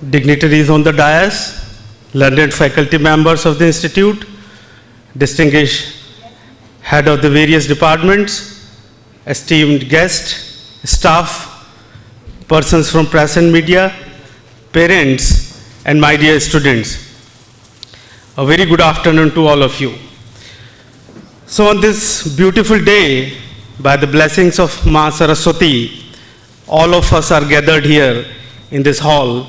dignitaries on the dais, learned faculty members of the Institute, distinguished head of the various departments, esteemed guests, staff, persons from press and media, parents, and my dear students. A very good afternoon to all of you. So on this beautiful day, by the blessings of Ma Saraswati, all of us are gathered here in this hall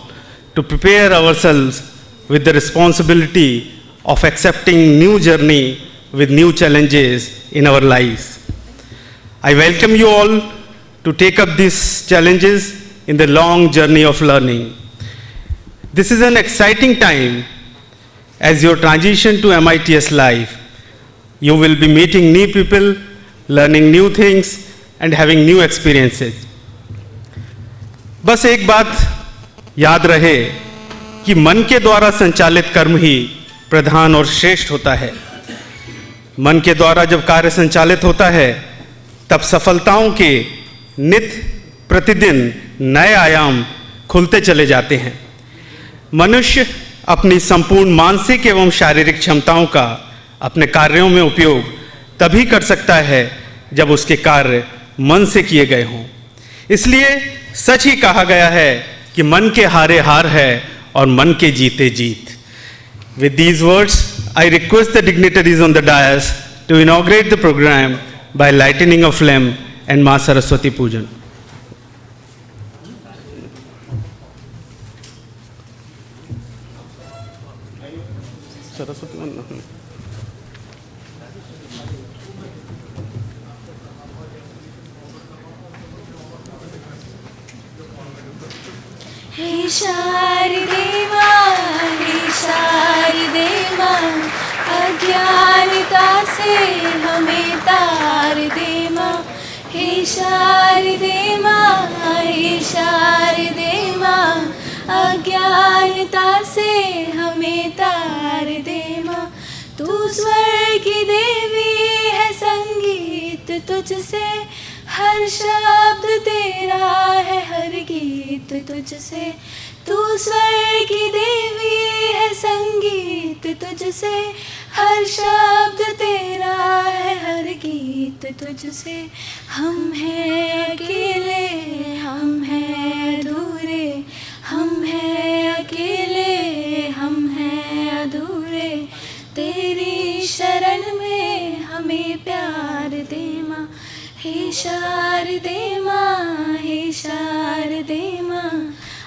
to prepare ourselves with the responsibility of accepting new journey with new challenges in our lives. I welcome you all to take up these challenges in the long journey of learning. This is an exciting time as your transition to MITS life. You will be meeting new people, learning new things, and having new experiences. बस एक बात याद रहे कि मन के द्वारा संचालित कर्म ही प्रधान और श्रेष्ठ होता है। मन के द्वारा जब कार्य संचालित होता है, तब सफलताओं के नित्य प्रतिदिन नए आयाम खुलते चले जाते हैं। मनुष्य अपनी संपूर्ण मानसिक एवं शारीरिक क्षमताओं का अपने कार्यों में उपयोग तभी कर सकता है जब उसके कार्य मन से किए गए हों। इसलिए सच ही कहा गया है कि मन के हारे हार है और मन के जीते जीत। With these words, I request the dignitaries on the dais to inaugurate the program by lighting a flame and Ma Saraswati Pujan. हे शारदे माँ, हे शारदे माँ, अज्ञानता से हमें तार दे माँ। हे शारदे माँ, हे शारदे माँ, अज्ञानता से हमें तार दे माँ। तू स्वर्ग की देवी है, संगीत तुझसे, हर शब्द तेरा है, हर गीत तुझसे। तू स्वर्ग की देवी है, संगीत तुझसे, हर शब्द तेरा है, हर गीत तुझसे। हम हैं अकेले, हम हैं अधूरे, हम हैं अकेले, हम हैं अधूरे। तेरी शरण में हमें प्यार दे माँ। हे शारदे माँ, हे शारदे माँ,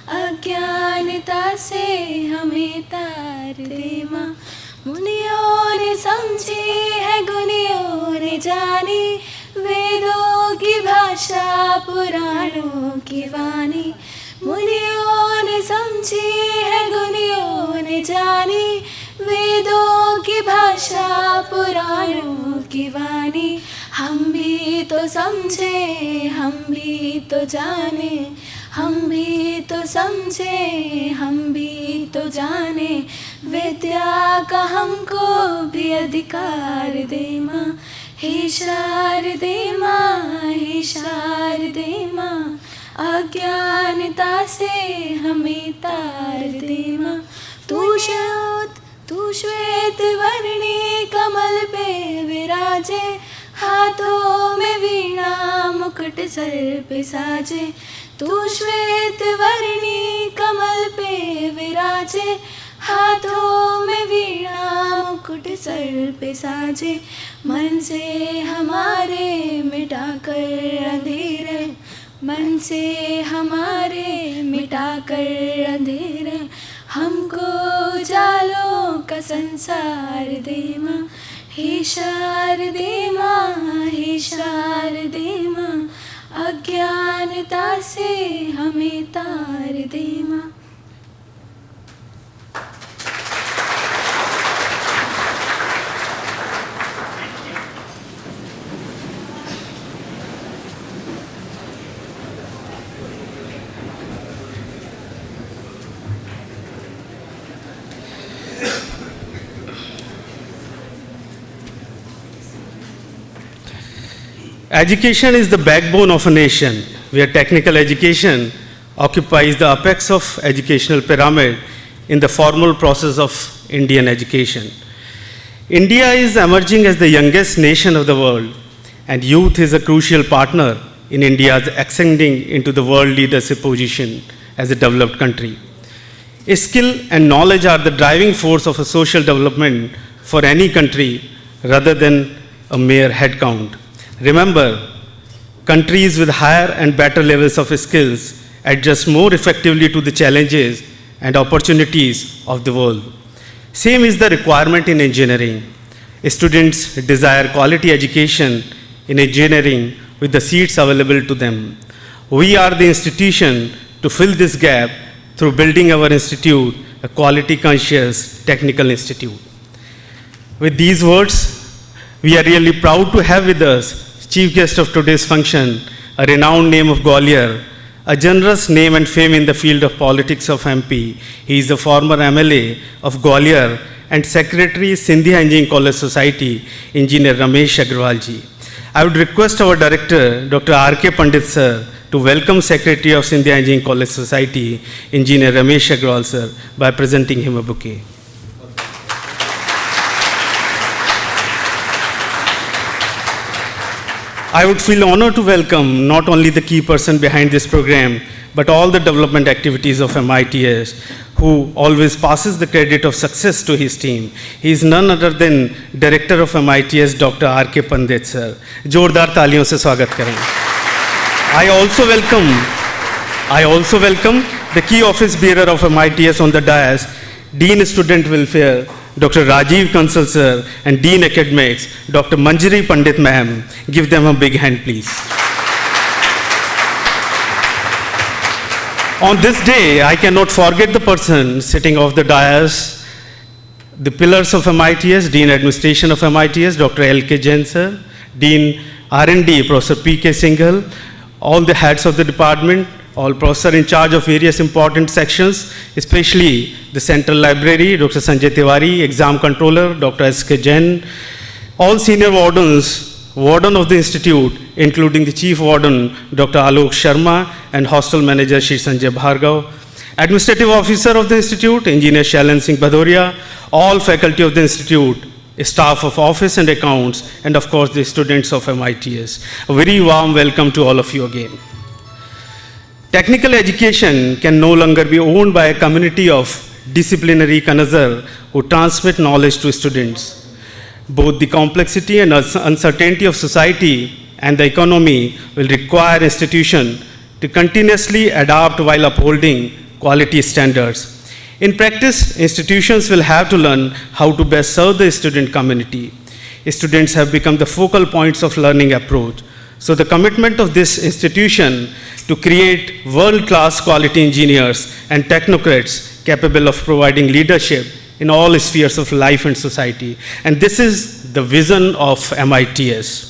अज्ञानता से हमें तार दे माँ। मुनियों ने समझी है, गुनियों ने जानी, वेदों की भाषा, पुराणों की वाणी। मुनियों ने समझी है, गुनियों ने जानी, वेदों की भाषा, पुराणों की वाणी। हम भी तो समझे, हम भी तो जाने, हम भी तो समझे, हम भी तो जाने। विद्या का हमको भी अधिकार दे माँ। हे शारदे माँ, हे शारदे माँ, अज्ञानता से हमें तार दे माँ। तू श्वेत वर्णी कमल पे विराजे, हाथों में वीणा मुकुट सर पे साजे। तू श्वेत वर्णी कमल पे विराजे, हाथों में वीणा मुकुट सर पे साजे। मन से हमारे मिटाकर अंधेरे, मन से हमारे मिटाकर अंधेरे। हमको उजालों का संसार दे माँ। हे शारदे माँ, हे शारदे माँ, अज्ञानता से हमें तार दे माँ। Education is the backbone of a nation, where technical education occupies the apex of educational pyramid in the formal process of Indian education. India is emerging as the youngest nation of the world, and youth is a crucial partner in India's ascending into the world leadership position as a developed country. Skill and knowledge are the driving force of a social development for any country rather than a mere headcount. Remember, countries with higher and better levels of skills adjust more effectively to the challenges and opportunities of the world. Same is the requirement in engineering. Students desire quality education in engineering with the seats available to them. We are the institution to fill this gap through building our institute a quality conscious technical institute. With these words, we are really proud to have with us chief guest of today's function, a renowned name of Gwalior, a generous name and fame in the field of politics of MP. He is a former MLA of Gwalior and Secretary Sindhi Engineering College Society, Engineer Ramesh Agrawal ji. I would request our director, Dr. R.K. Pandit sir, to welcome Secretary of Sindhi Engineering College Society, Engineer Ramesh Agrawal sir, by presenting him a bouquet. I would feel honored to welcome not only the key person behind this program, but all the development activities of MITS, who always passes the credit of success to his team. He is none other than Director of MITS, Dr. R.K. Pandit sir. जोरदार तालियों से स्वागत करें. I also welcome the key office bearer of MITS on the dais, Dean Student Welfare, Dr. Rajiv Kansal sir, and Dean Academics, Dr. Manjari Pandit ma'am. Give them a big hand, please. On this day, I cannot forget the person sitting off the dais, the pillars of MITS, Dean Administration of MITS, Dr. L.K. Jain sir, Dean R&D, Professor P.K. Singhal, all the heads of the department, all professors in charge of various important sections, especially the Central Library, Dr. Sanjay Tiwari, Exam Controller, Dr. S.K. Jain, all senior wardens, warden of the institute, including the chief warden, Dr. Alok Sharma, and hostel manager, Shri Sanjay Bhargav, administrative officer of the institute, Engineer Shailen Singh Bhadoria, all faculty of the institute, staff of office and accounts, and of course the students of MITS. A very warm welcome to all of you again. Technical education can no longer be owned by a community of disciplinary connoisseurs who transmit knowledge to students. Both the complexity and uncertainty of society and the economy will require institutions to continuously adapt while upholding quality standards. In practice, institutions will have to learn how to best serve the student community. Students have become the focal points of learning approach. So the commitment of this institution to create world-class quality engineers and technocrats capable of providing leadership in all spheres of life and society. And this is the vision of MITS.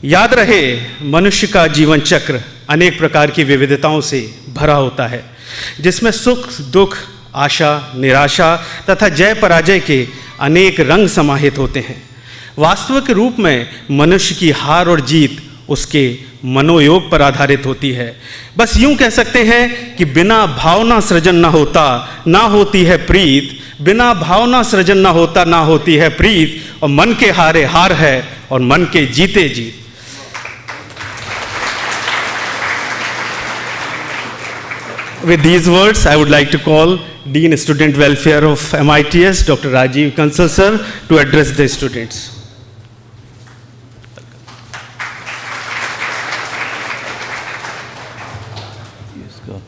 याद रहे, मनुष्य का जीवन चक्र अनेक प्रकार की विविधताओं से भरा होता है, जिसमें सुख, दुख, आशा, निराशा तथा जय पराजय के अनेक रंग समाहित होते हैं. वास्तविक रूप में मनुष्य की हार और जीत उसके मनोयोग पर आधारित होती है. बस यूं कह सकते हैं कि बिना भावना सृजन ना होता, ना होती है प्रीत, बिना भावना सृजन ना होता, ना होती है प्रीत, और मन के हारे हार है और मन के जीते जीत. With these words, I would like to call Dean Student Welfare of MITS, Dr. Rajiv Kansal sir, to address the students. Yes, go.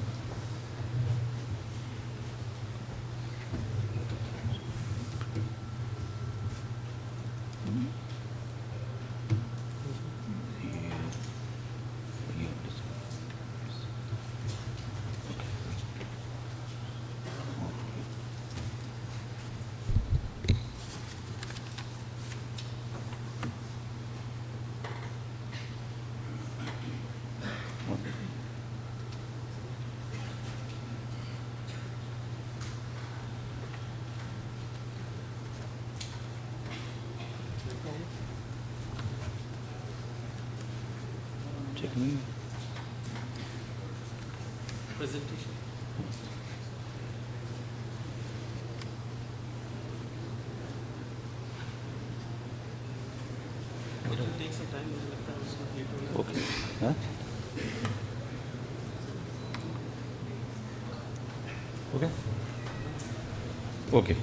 Okay. Huh? Okay. Okay.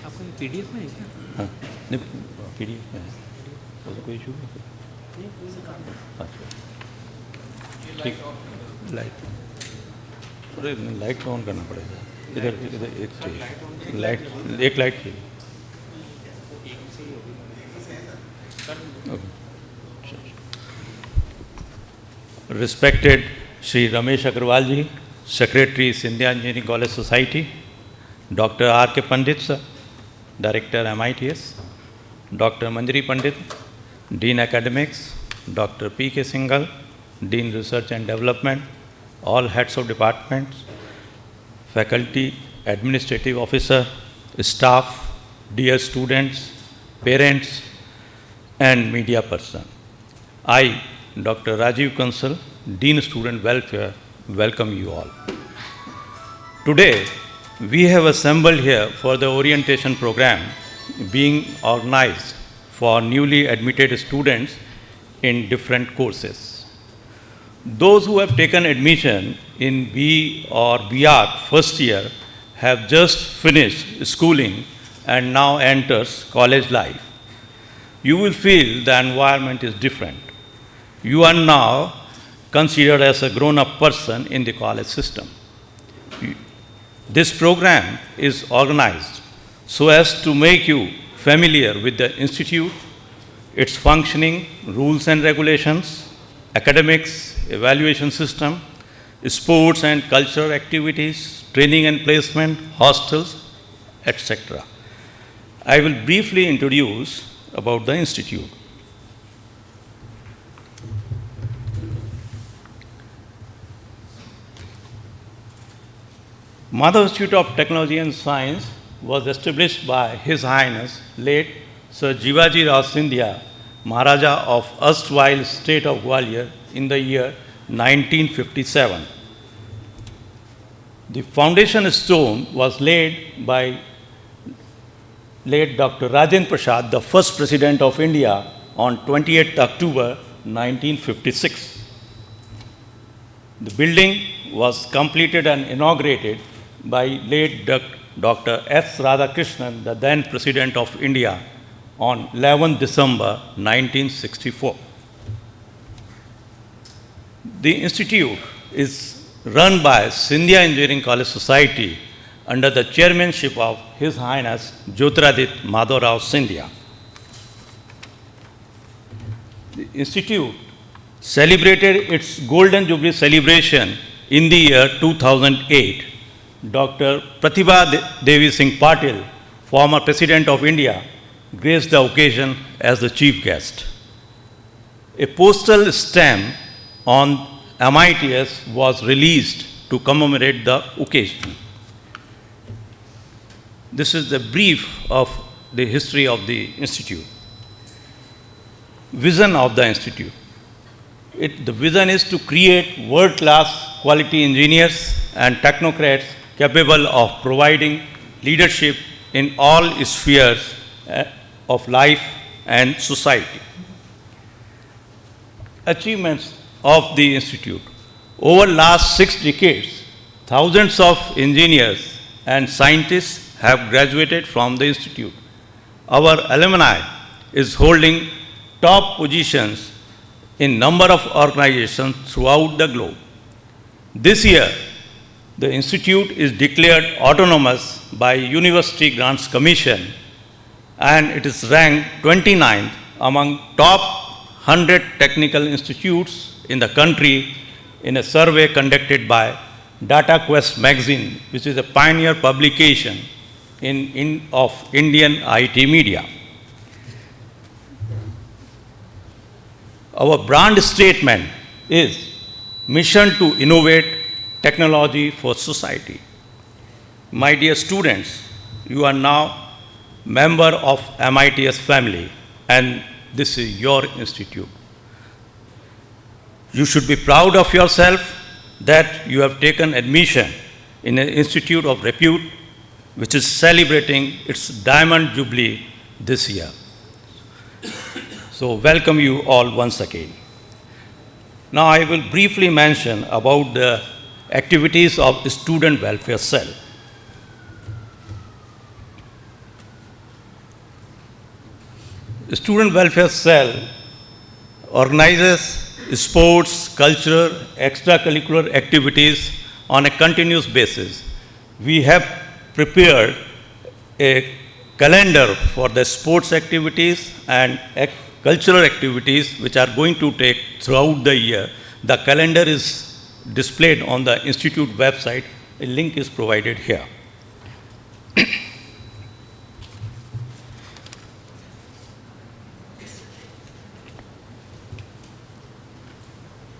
आपका ये पीडीएफ में है क्या? हाँ, नहीं PDF में है, उसमें कोई इशू नहीं। अच्छा, ठीक, लाइट, अरे लाइट ऑन करना पड़ेगा, इधर इधर एक चाहिए, लाइट, एक लाइट चाहिए। Respected Shri Ramesh Agrawal ji, Secretary, Scindia Engineering College Society, Dr. R.K. Pandit sir, Director MITS, Dr. Manjari Pandit, Dean Academics, Dr. P.K. Singhal, Dean Research and Development, all heads of departments, faculty, administrative officer, staff, dear students, parents, and media person. I, Dr. Rajiv Kansal, Dean Student Welfare, welcome you all. Today, we have assembled here for the orientation program being organized for newly admitted students in different courses. Those who have taken admission in B or BR first year have just finished schooling and now enters college life. You will feel the environment is different. You are now considered as a grown-up person in the college system. This program is organized so as to make you familiar with the institute, its functioning, rules and regulations, academics, evaluation system, sports and cultural activities, training and placement, hostels, etc. I will briefly introduce about the institute. Madhav Institute of Technology and Science was established by His Highness late Sir Jivaji Rao Scindia, Maharaja of erstwhile state of Gwalior in the year 1957. The foundation stone was laid by late Dr. Rajendra Prasad, the first President of India, on 28 October 1956. The building was completed and inaugurated by late Dr. S. Radhakrishnan, the then President of India, on 11 December 1964. The institute is run by Scindia Engineering College Society under the chairmanship of His Highness Jyotiraditya Madhav Rao Scindia. The institute celebrated its Golden Jubilee celebration in the year 2008. Dr. Pratibha Devi Singh Patil, former President of India, graced the occasion as the chief guest. A postal stamp on MITS was released to commemorate the occasion. This is the brief of the history of the institute. Vision of the institute. The vision is to create world-class quality engineers and technocrats capable of providing leadership in all spheres of life and society. Achievements of the institute. Over the last 6 decades, thousands of engineers and scientists have graduated from the institute. Our alumni is holding top positions in number of organizations throughout the globe. This year, the institute is declared autonomous by University Grants Commission, and it is ranked 29th among top 100 technical institutes in the country in a survey conducted by DataQuest magazine, which is a pioneer publication of Indian IT media. Our brand statement is mission to innovate technology for society. My dear students, you are now member of MITS family, and this is your institute. You should be proud of yourself that you have taken admission in an institute of repute which is celebrating its Diamond Jubilee this year. So welcome you all once again. Now I will briefly mention about the activities of the Student Welfare Cell. The Student Welfare Cell organizes sports, cultural, extracurricular activities on a continuous basis. We have prepared a calendar for the sports activities and cultural activities which are going to take throughout the year. The calendar is displayed on the institute website. A link is provided here.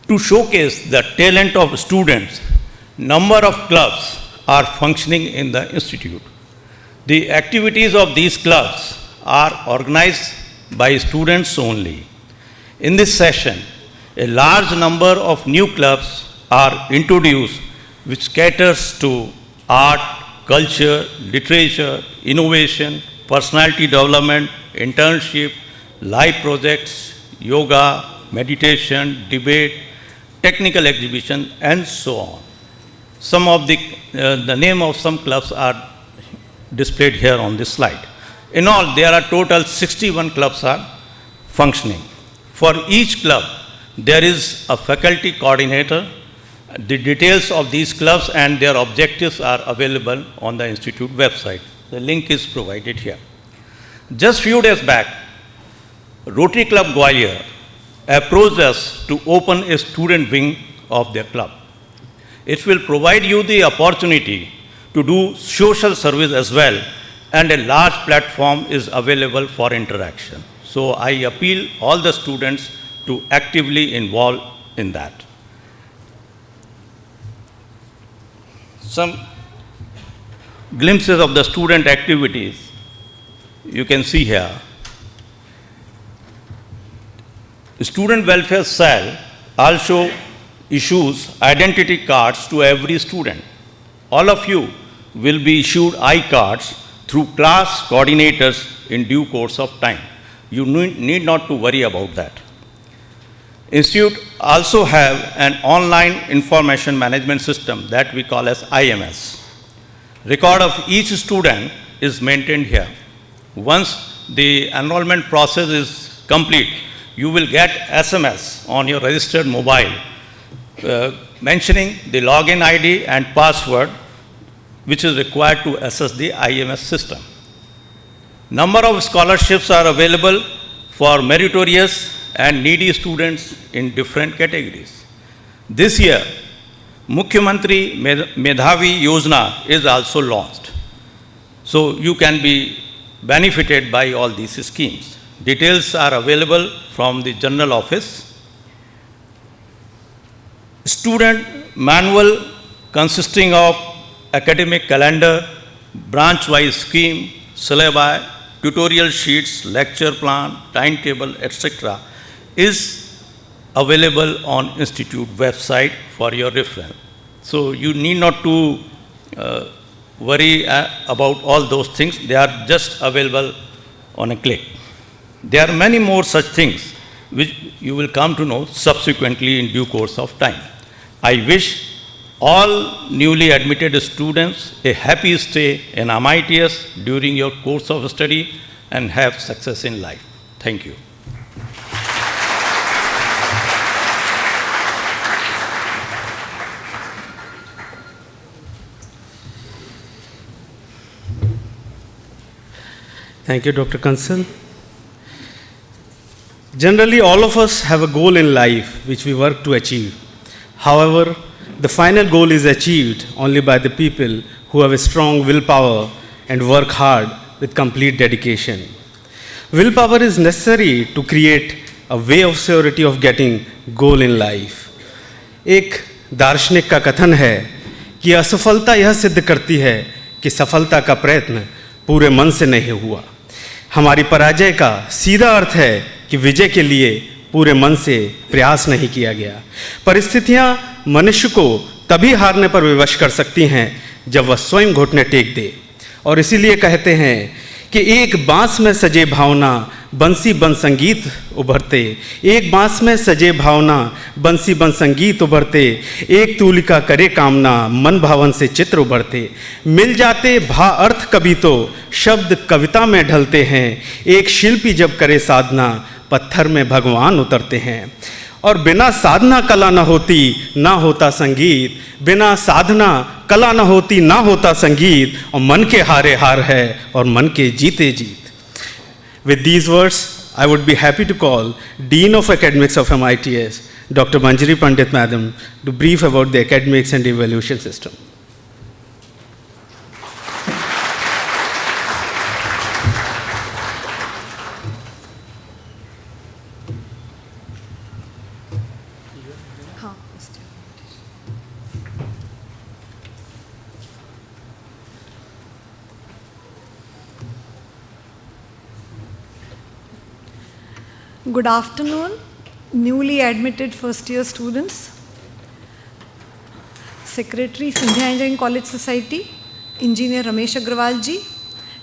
To showcase the talent of students, number of clubs are functioning in the institute. The activities of these clubs are organized by students only. In this session, a large number of new clubs are introduced which caters to art, culture, literature, innovation, personality development, internship, live projects, yoga, meditation, debate, technical exhibition, and so on. Some of the name of some clubs are displayed here on this slide. In all, there are total 61 clubs are functioning. For each club, there is a faculty coordinator. The details of these clubs and their objectives are available on the institute website. The link is provided here. Just few days back, Rotary Club Gwalior approached us to open a student wing of their club. It will provide you the opportunity to do social service as well, and a large platform is available for interaction. So I appeal all the students to actively involve in that. Some glimpses of the student activities you can see here. The Student Welfare Cell also issues identity cards to every student. All of you will be issued I-cards through class coordinators in due course of time. You need not to worry about that. Institute also have an online information management system that we call as IMS. Record of each student is maintained here. Once the enrollment process is complete, you will get SMS on your registered mobile mentioning the login ID and password which is required to access the IMS system. Number of scholarships are available for meritorious and needy students in different categories. This year, Mukhyamantri Medhavi Yojana is also launched. So you can be benefited by all these schemes. Details are available from the general office. Student manual consisting of academic calendar, branch-wise scheme, syllabi, tutorial sheets, lecture plan, timetable, etc. is available on institute website for your reference. So you need not to worry about all those things. They are just available on a click. There are many more such things which you will come to know subsequently in due course of time. I wish all newly admitted students a happy stay in MITS during your course of study and have success in life. Thank you. Thank you, Dr. Kansal. Generally, all of us have a goal in life which we work to achieve. However, the final goal is achieved only by the people who have a strong willpower and work hard with complete dedication. Willpower is necessary to create a way of surety of getting goal in life. एक दार्शनिक का कथन है कि असफलता यह सिद्ध करती है कि सफलता का प्रयत्न पूरे मन से नहीं हुआ। हमारी पराजय का सीधा अर्थ है कि विजय के लिए पूरे मन से प्रयास नहीं किया गया। परिस्थितियां मनुष्य को तभी हारने पर विवश कर सकती हैं जब वह स्वयं घुटने टेक दे। और इसीलिए कहते हैं कि एक बांस में सजे भावना बंसी बन संगीत उभरते, एक बांस में सजे भावना बंसी बन संगीत उभरते, एक तूलिका करे कामना मन भावन से चित्र उभरते। मिल जाते भा अर्थ कभी तो शब्द कविता में ढलते हैं, एक शिल्पी जब करे साधना पत्थर में भगवान उतरते हैं। और बिना साधना कला न होती ना होता संगीत, बिना साधना कला न होती ना होता संगीत, और मन के हारे हार है और मन के जीते जीत। With these words, I would be happy to call Dean of Academics of MITS, Dr. Manjari Pandit Madam, to brief about the academics and evaluation system. Good afternoon, newly admitted first-year students, Secretary Sindhya Engineering College Society, Engineer Ramesh Agrawal ji,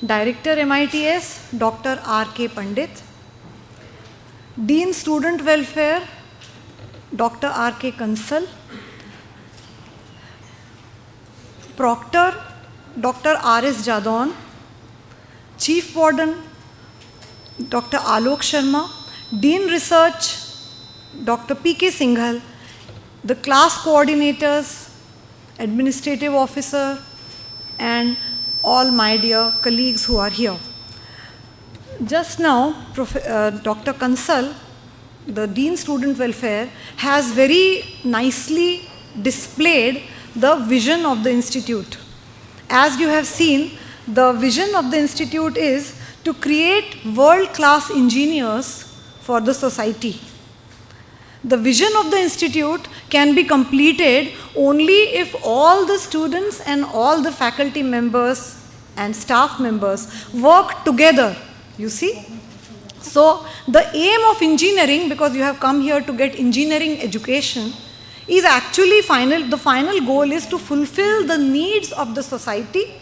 Director MITS, Dr. R.K. Pandit, Dean Student Welfare, Dr. R.K. Kansal, Proctor, Dr. R.S. Jadon, Chief Warden, Dr. Alok Sharma, Dean Research, Dr. P.K. Singhal, the class coordinators, administrative officer, and all my dear colleagues who are here. Just now, Dr. Kansal, the Dean Student Welfare, has very nicely displayed the vision of the institute. As you have seen, the vision of the institute is to create world-class engineers for the society. The vision of the institute can be completed only if all the students and all the faculty members and staff members work together, you see. So the aim of engineering, because you have come here to get engineering education, is actually the final goal is to fulfill the needs of the society,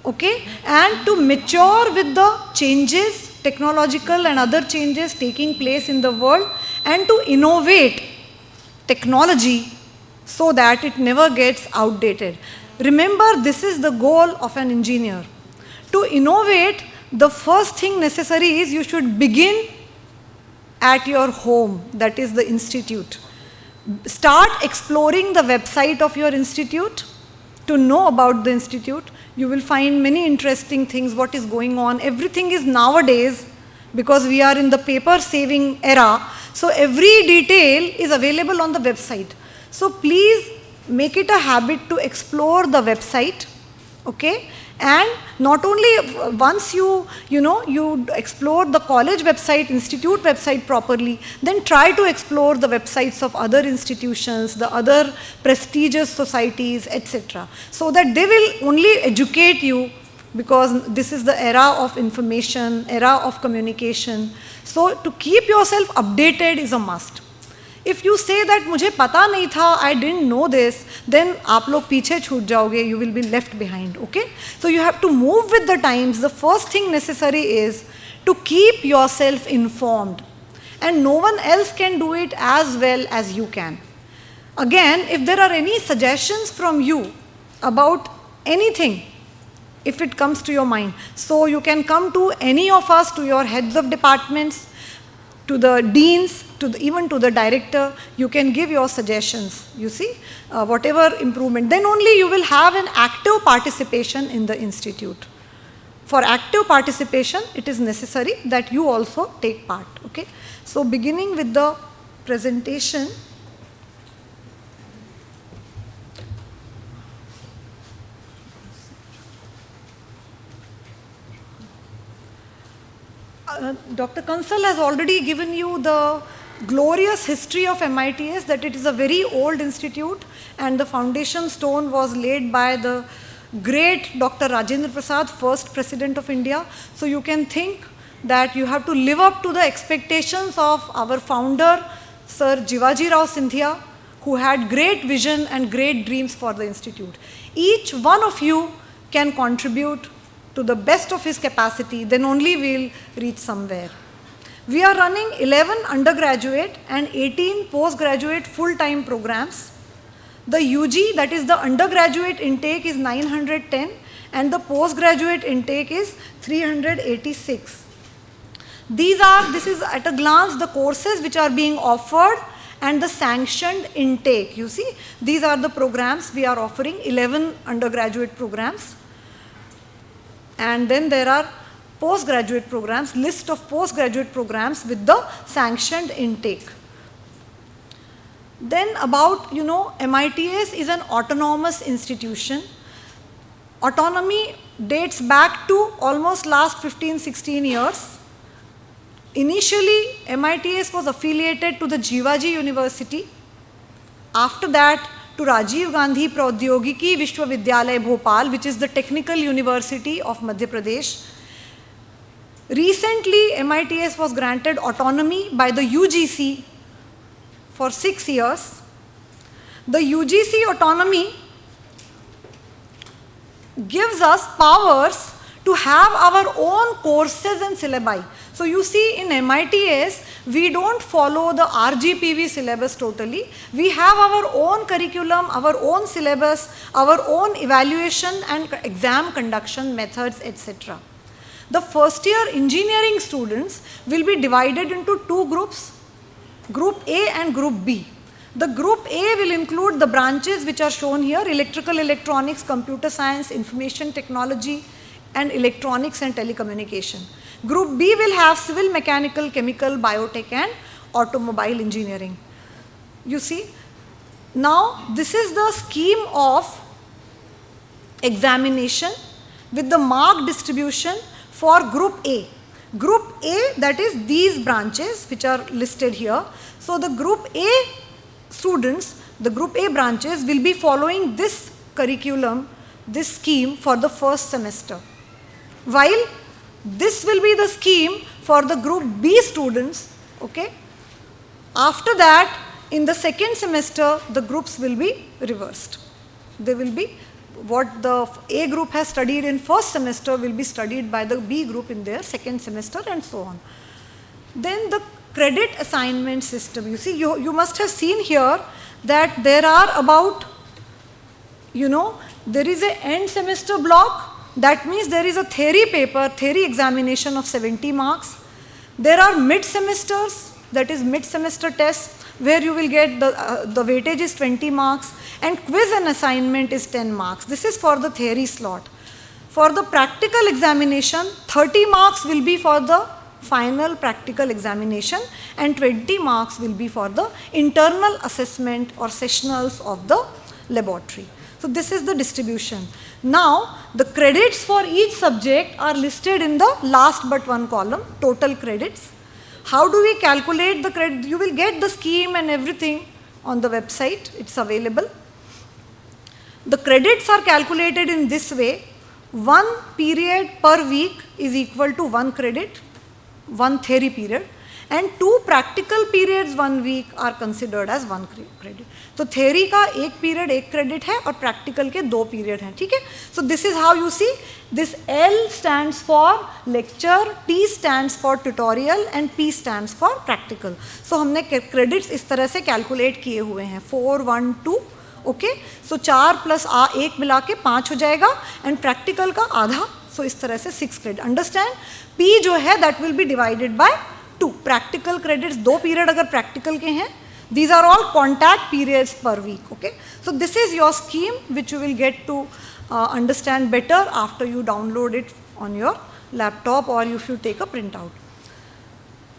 okay, and to mature with the changes, technological and other changes taking place in the world, and to innovate technology so that it never gets outdated. Remember, this is the goal of an engineer. To innovate, the first thing necessary is you should begin at your home, that is the institute. Start exploring the website of your institute to know about the institute. You will find many interesting things, what is going on. Everything is nowadays, because we are in the paper-saving era, so every detail is available on the website. So please make it a habit to explore the website, okay? And not only once you explore the college website, institute website properly, then try to explore the websites of other institutions, the other prestigious societies, etc. So that they will only educate you, because this is the era of information, era of communication. So to keep yourself updated is a must. If you say that मुझे पता नहीं था, I didn't know this, then आप लोग पीछे छूट जाओगे, you will be left behind, okay? So you have to move with the times. The first thing necessary is to keep yourself informed. And no one else can do it as well as you can. Again, if there are any suggestions from you about anything, if it comes to your mind, so you can come to any of us, to your heads of departments, to the deans, even to the director, you can give your suggestions, you see, whatever improvement. Then only you will have an active participation in the institute. For active participation, it is necessary that you also take part, okay? So beginning with the presentation, Dr. Kansal has already given you the glorious history of MITS, that it is a very old institute and the foundation stone was laid by the great Dr. Rajendra Prasad, first President of India. So you can think that you have to live up to the expectations of our founder, Sir Jivaji Rao Scindia, who had great vision and great dreams for the institute. Each one of you can contribute to the best of his capacity, then only we'll reach somewhere. We are running 11 undergraduate and 18 postgraduate full-time programs. The UG, that is the undergraduate intake, is 910 and the postgraduate intake is 386. This is at a glance the courses which are being offered and the sanctioned intake. You see, these are the programs we are offering, 11 undergraduate programs. And then there are postgraduate programs, list of postgraduate programs with the sanctioned intake. Then about, MITS is an autonomous institution. Autonomy dates back to almost last 15-16 years. Initially, MITS was affiliated to the Jivaji University. After that, to Rajiv Gandhi Pradhyogiki Vishwavidyalaya Bhopal, which is the Technical University of Madhya Pradesh. Recently, MITS was granted autonomy by the UGC for 6 years. The UGC autonomy gives us powers to have our own courses and syllabi. So you see, in MITS, we don't follow the RGPV syllabus totally. We have our own curriculum, our own syllabus, our own evaluation and exam conduction methods, etc. The first year engineering students will be divided into two groups, Group A and Group B. The Group A will include the branches which are shown here: electrical, electronics, computer science, information technology, and electronics and telecommunication. Group B will have civil, mechanical, chemical, biotech, and automobile engineering. You see, now this is the scheme of examination with the mark distribution for Group A. Group A, that is these branches which are listed here. So the Group A students, the Group A branches will be following this curriculum, this scheme for the first semester. While this will be the scheme for the Group B students, okay? After that, in the second semester, the groups will be reversed. They will be, what the A group has studied in first semester will be studied by the B group in their second semester, and so on. Then the credit assignment system. You see, you must have seen here that there are about, there is an end semester block. That means there is a theory paper, theory examination of 70 marks. There are mid-semesters, that is mid-semester tests, where you will get the weightage is 20 marks, and quiz and assignment is 10 marks. This is for the theory slot. For the practical examination, 30 marks will be for the final practical examination, and 20 marks will be for the internal assessment or sessionals of the laboratory. So this is the distribution. Now, the credits for each subject are listed in the last but one column, total credits. How do we calculate the credit? You will get the scheme and everything on the website. It's available. The credits are calculated in this way. 1 period per week is equal to 1 credit, 1 theory period, and 2 practical periods 1 week are considered as 1 credit. तो theory का 1 period 1 credit है और practical के 2 period हैं, ठीक है? So this is how you see, this L stands for lecture, T stands for tutorial and P stands for practical. So हमने credits इस तरह से calculate किए हुए हैं, 4, 1, 2, okay? So 4 plus 1 मिला के 5 हो जाएगा and practical का आधा, so इस तरह से 6 credit. Understand? P जो है that will be divided by 2. Practical credits 2 period अगर practical के हैं, these are all contact periods per week, okay? So this is your scheme which you will get to understand better after you download it on your laptop or if you take a printout.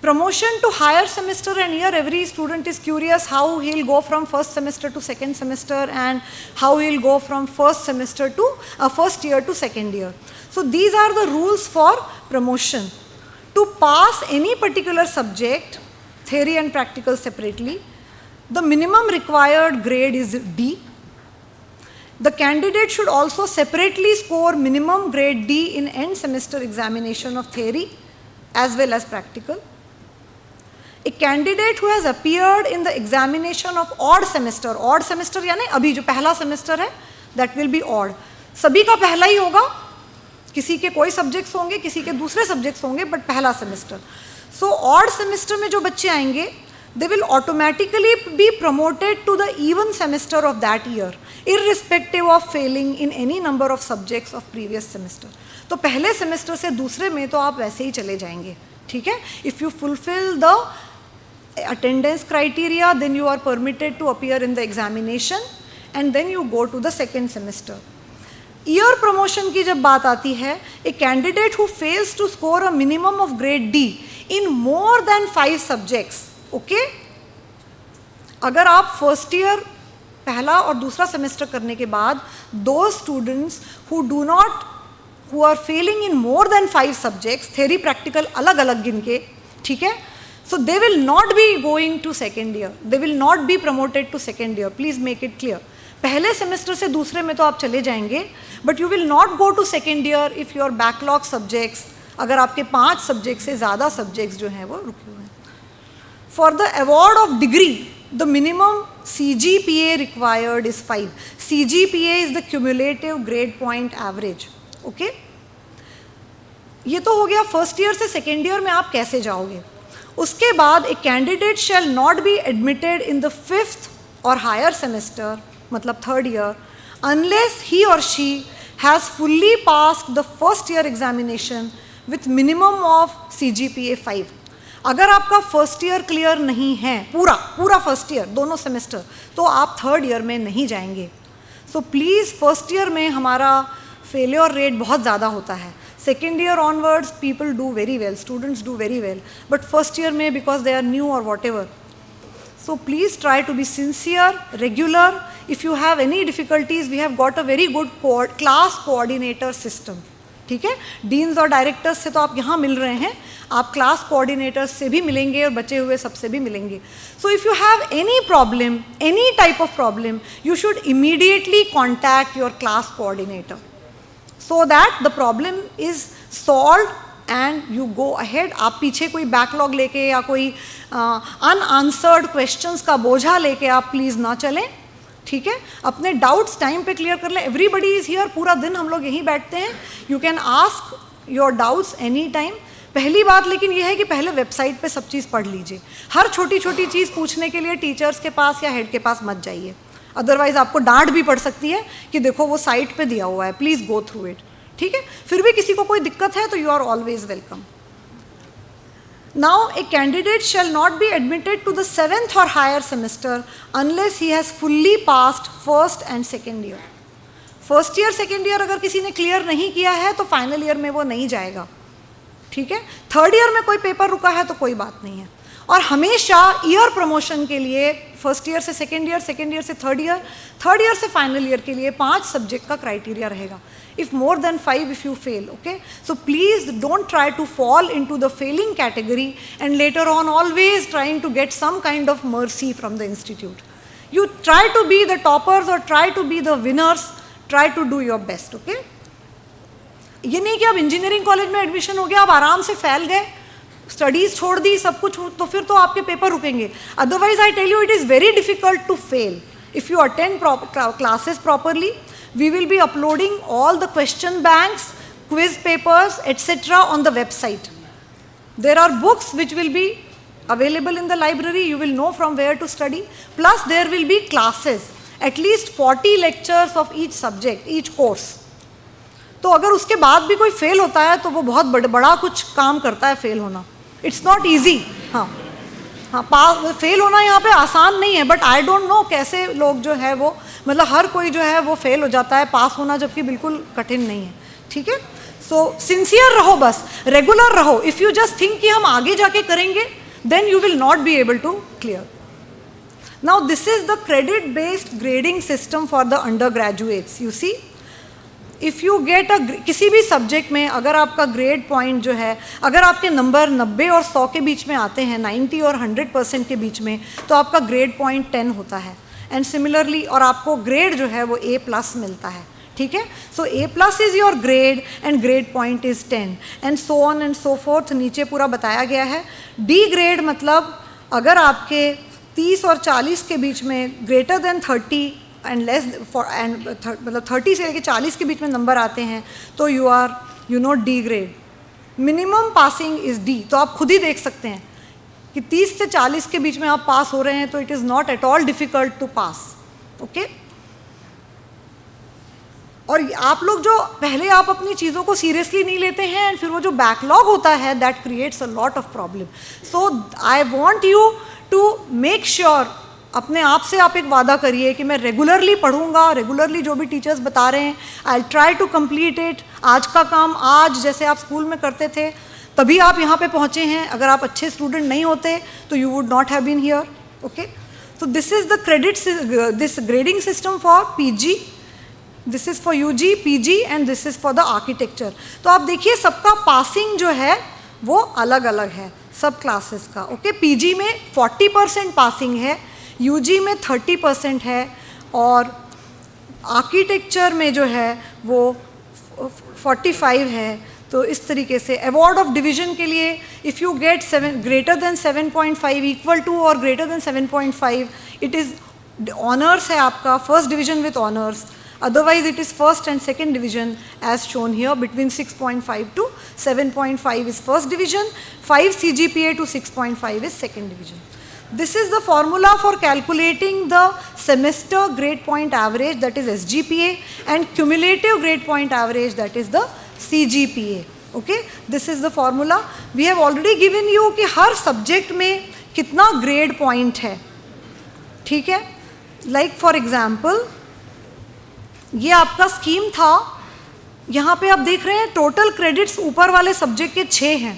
Promotion to higher semester and year, every student is curious how he'll go from first semester to second semester and how he'll go from first semester to first year to second year. So these are the rules for promotion. To pass any particular subject, theory and practical separately, the minimum required grade is D. The candidate should also separately score minimum grade D in end semester examination of theory as well as practical. A candidate who has appeared in the examination of odd semester यानी अभी जो पहला semester है, that will be odd. सभी का पहला ही होगा, किसी के कोई सब्जेक्ट्स होंगे, किसी के दूसरे सब्जेक्ट्स होंगे, बट पहला सेमेस्टर. सो ऑड सेमेस्टर में जो बच्चे आएंगे, they will automatically be promoted to the even semester of that year, irrespective of failing in any number of subjects of previous semester. तो पहले सेमेस्टर से दूसरे में तो आप वैसे ही चले जाएंगे, ठीक है. If you fulfill the attendance criteria, then you are permitted to appear in the examination and then you go to the second semester. Year promotion की जब बात आती है, a candidate who fails to score a minimum of grade D in more than 5 subjects, okay. अगर आप first year पहला और दूसरा सेमेस्टर करने के बाद दो students who are failing in more than 5 subjects, theory practical अलग अलग गिन के, ठीक है, so they will not be going to second year, they will not be promoted to second year. Please make it clear. पहले semester से दूसरे में तो आप चले जाएंगे, but you will not go to second year if your backlog subjects, अगर आपके 5 सब्जेक्ट से ज़्यादा सब्जेक्ट्स जो हैं वो रुके हुए हैं. For the award of degree, the minimum CGPA required is 5. CGPA is the cumulative grade point average. Okay? ये तो हो गया फर्स्ट ईयर से सेकेंड ईयर में आप कैसे जाओगे. उसके बाद a candidate shall not be admitted in the 5th or higher semester, मतलब third year, unless he or she has fully passed the first year examination with minimum of CGPA 5. अगर आपका first year clear नहीं है, पूरा first year दोनों semester, तो आप third year में नहीं जाएंगे. सो प्लीज़, फर्स्ट ईयर में हमारा फेलियर रेट बहुत ज़्यादा होता है. Second year onwards people do very well, students do very well, but first year में बिकॉज दे आर न्यू और whatever. So please try to be sincere, regular. If you have any difficulties, we have got a very good class coordinator system, ठीक है. Deans और directors से तो आप यहाँ मिल रहे हैं, आप क्लास कोऑर्डिनेटर्स से भी मिलेंगे और बचे हुए सबसे भी मिलेंगे. So if you have any problem, any type of problem, you should immediately contact your class coordinator so that the problem is solve and you go ahead. आप पीछे कोई बैकलॉग लेके या कोई अनआंसर्ड क्वेश्चंस का बोझा लेके आप प्लीज़ ना चलें, ठीक है. अपने डाउट्स टाइम पे क्लियर कर लें. एवरीबडी इज़ हियर, पूरा दिन हम लोग यहीं बैठते हैं. You can ask your doubts any time. पहली बात लेकिन यह है कि पहले वेबसाइट पे सब चीज़ पढ़ लीजिए. हर छोटी छोटी चीज़ पूछने के लिए टीचर्स के पास या हेड के पास मत जाइए, अदरवाइज आपको डांट भी पड़ सकती है कि देखो वो साइट पे दिया हुआ है, प्लीज़ गो थ्रू इट, ठीक है. फिर भी किसी को कोई दिक्कत है तो you are always welcome. Now, a candidate shall not be admitted to the 7th or higher semester unless he has fully passed first and second year. First year second year अगर किसी ने क्लियर नहीं किया है तो final year में वो नहीं जाएगा, ठीक है. थर्ड ईयर में कोई पेपर रुका है तो कोई बात नहीं है. और हमेशा ईयर प्रमोशन के लिए फर्स्ट ईयर से सेकेंड ईयर से थर्ड ईयर से फाइनल ईयर के लिए 5 सब्जेक्ट का क्राइटेरिया रहेगा. If more than 5, if you fail, okay? So please don't try to fall into the failing category and later on always trying to get some kind of mercy from the institute. You try to be the toppers or try to be the winners, try to do your best, okay? ये नहीं कि अब engineering college में admission हो गया, आप आराम से फैल गए, स्टडीज़ छोड़ दी, सब कुछ, तो फिर तो आपके पेपर रुकेंगे. Otherwise I tell you it is very difficult to fail. If you attend classes properly, we will be uploading all the question banks, quiz papers, etc. on the website. There are books which will be available in the library. You will know from where to study. Plus there will be classes, at least 40 lectures of each subject, each course. तो अगर उसके बाद भी कोई fail होता है तो वो बहुत बड़ा कुछ काम करता है फेल होना. It's not easy. हाँ, फेल होना यहाँ पे आसान नहीं है, बट आई डोंट नो कैसे लोग जो है वो, मतलब हर कोई जो है वो फेल हो जाता है, पास होना जबकि बिल्कुल कठिन नहीं है, ठीक है. सो सिंसियर रहो, बस रेगुलर रहो. इफ़ यू जस्ट थिंक कि हम आगे जाके करेंगे, then you will not be able to clear. Now this is the credit based grading system for the undergraduates. You see, if you get किसी भी सब्जेक्ट में अगर आपका ग्रेड पॉइंट जो है, अगर आपके नंबर 90 और 100 के बीच में आते हैं, 90 और 100% के बीच में, तो आपका ग्रेड पॉइंट 10 होता है. एंड सिमिलरली, और आपको ग्रेड जो है वो A+ मिलता है, ठीक है। सो A+ is your grade and grade point is 10 and so on and so fourth, नीचे पूरा बताया गया है। D ग्रेड मतलब अगर आपके 30 और 40 के बीच में greater than 30 and less and मतलब 30 से लेकर 40 के बीच में नंबर आते हैं तो you are D grade. Minimum passing is D। तो आप खुद ही देख सकते हैं कि 30 से 40 के बीच में आप पास हो रहे हैं तो it is not at all difficult to pass, okay. और आप लोग जो पहले आप अपनी चीज़ों को सीरियसली नहीं लेते हैं एंड फिर वो जो बैकलॉग होता है that creates a lot of problem. So I want you to make sure, अपने आप से आप एक वादा करिए कि मैं रेगुलरली पढ़ूंगा, रेगुलरली जो भी टीचर्स बता रहे हैं I try to complete it. आज का काम आज, जैसे आप स्कूल में करते थे तभी आप यहाँ पे पहुँचे हैं। अगर आप अच्छे स्टूडेंट नहीं होते तो you would not have been here, okay. So this is the credits, this grading system for PG, this is for UG, PG and this is for the architecture. तो आप देखिए सबका पासिंग जो है वो अलग अलग है सब क्लासेस का, ओके। PG में 40% पासिंग है, UG में 30% है और आर्किटेक्चर में जो है वो 45 है। तो इस तरीके से अवार्ड ऑफ डिवीजन के लिए if you get greater than 7.5 equal to और greater than 7.5 it is honours है आपका, first division with honours. Otherwise, it is first and second division as shown here. Between 6.5 to 7.5 is first division, 5 CGPA to 6.5 is second division. This is the formula for calculating the semester grade point average, that is SGPA, and cumulative grade point average, that is the CGPA. Okay, this is the formula. We have already given you कि हर subject में कितना grade point है, ठीक है। Like for example, ये आपका scheme था, यहाँ पे आप देख रहे हैं टोटल क्रेडिट्स ऊपर वाले सब्जेक्ट के 6 हैं।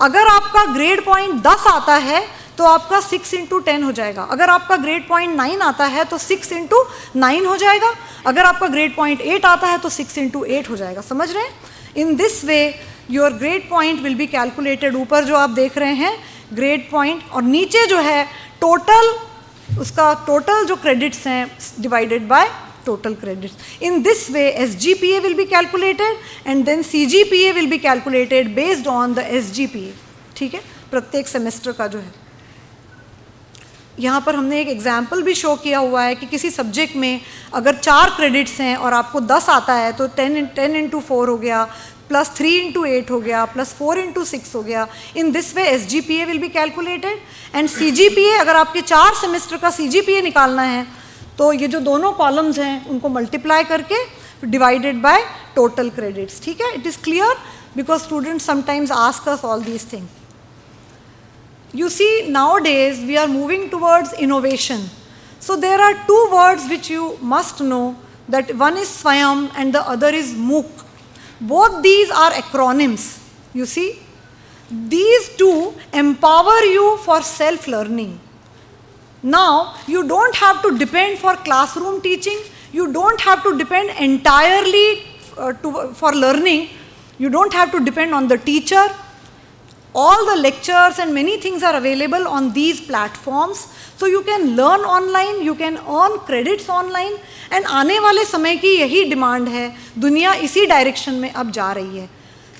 अगर आपका ग्रेड पॉइंट 10 आता है तो आपका 6 × 10 हो जाएगा। अगर आपका ग्रेड पॉइंट 9 आता है तो 6 × 9 हो जाएगा। अगर आपका ग्रेड पॉइंट 8 आता है तो 6 × 8 हो जाएगा। समझ रहे हैं? In this way your grade point will be calculated. ऊपर जो आप देख रहे हैं ग्रेड पॉइंट और नीचे जो है टोटल, उसका टोटल जो क्रेडिट्स हैं divided by total credits. In this way SGPA will be calculated and then CGPA will be calculated based on the SGPA. ठीक है, प्रत्येक सेमेस्टर का जो है। यहाँ पर हमने एक एग्जाम्पल भी शो किया हुआ है कि किसी सब्जेक्ट में अगर 4 क्रेडिट्स हैं और आपको 10 आता है तो 10 × 4 हो गया, प्लस 3 × 8 हो गया, प्लस 4 × 6 हो गया। In this way SGPA will be calculated and CGPA, अगर आपके 4 सेमेस्टर का CGPA निकालना है तो ये जो दोनों कॉलम्स हैं उनको मल्टीप्लाई करके डिवाइडेड बाय टोटल क्रेडिट्स। ठीक है, it is clear because students sometimes ask us all these things. You see, nowadays we are moving towards innovation. So there are 2 words which you must know, that one is Swayam and the other is MOOC. Both these are acronyms. You see, these 2 empower you for self-learning. Now, you don't have to depend for classroom teaching. You don't have to depend entirely for learning. You don't have to depend on the teacher. All the lectures and many things are available on these platforms. So you can learn online, you can earn credits online. And आने वाले समय की यही demand है, दुनिया इसी direction में अब जा रही है.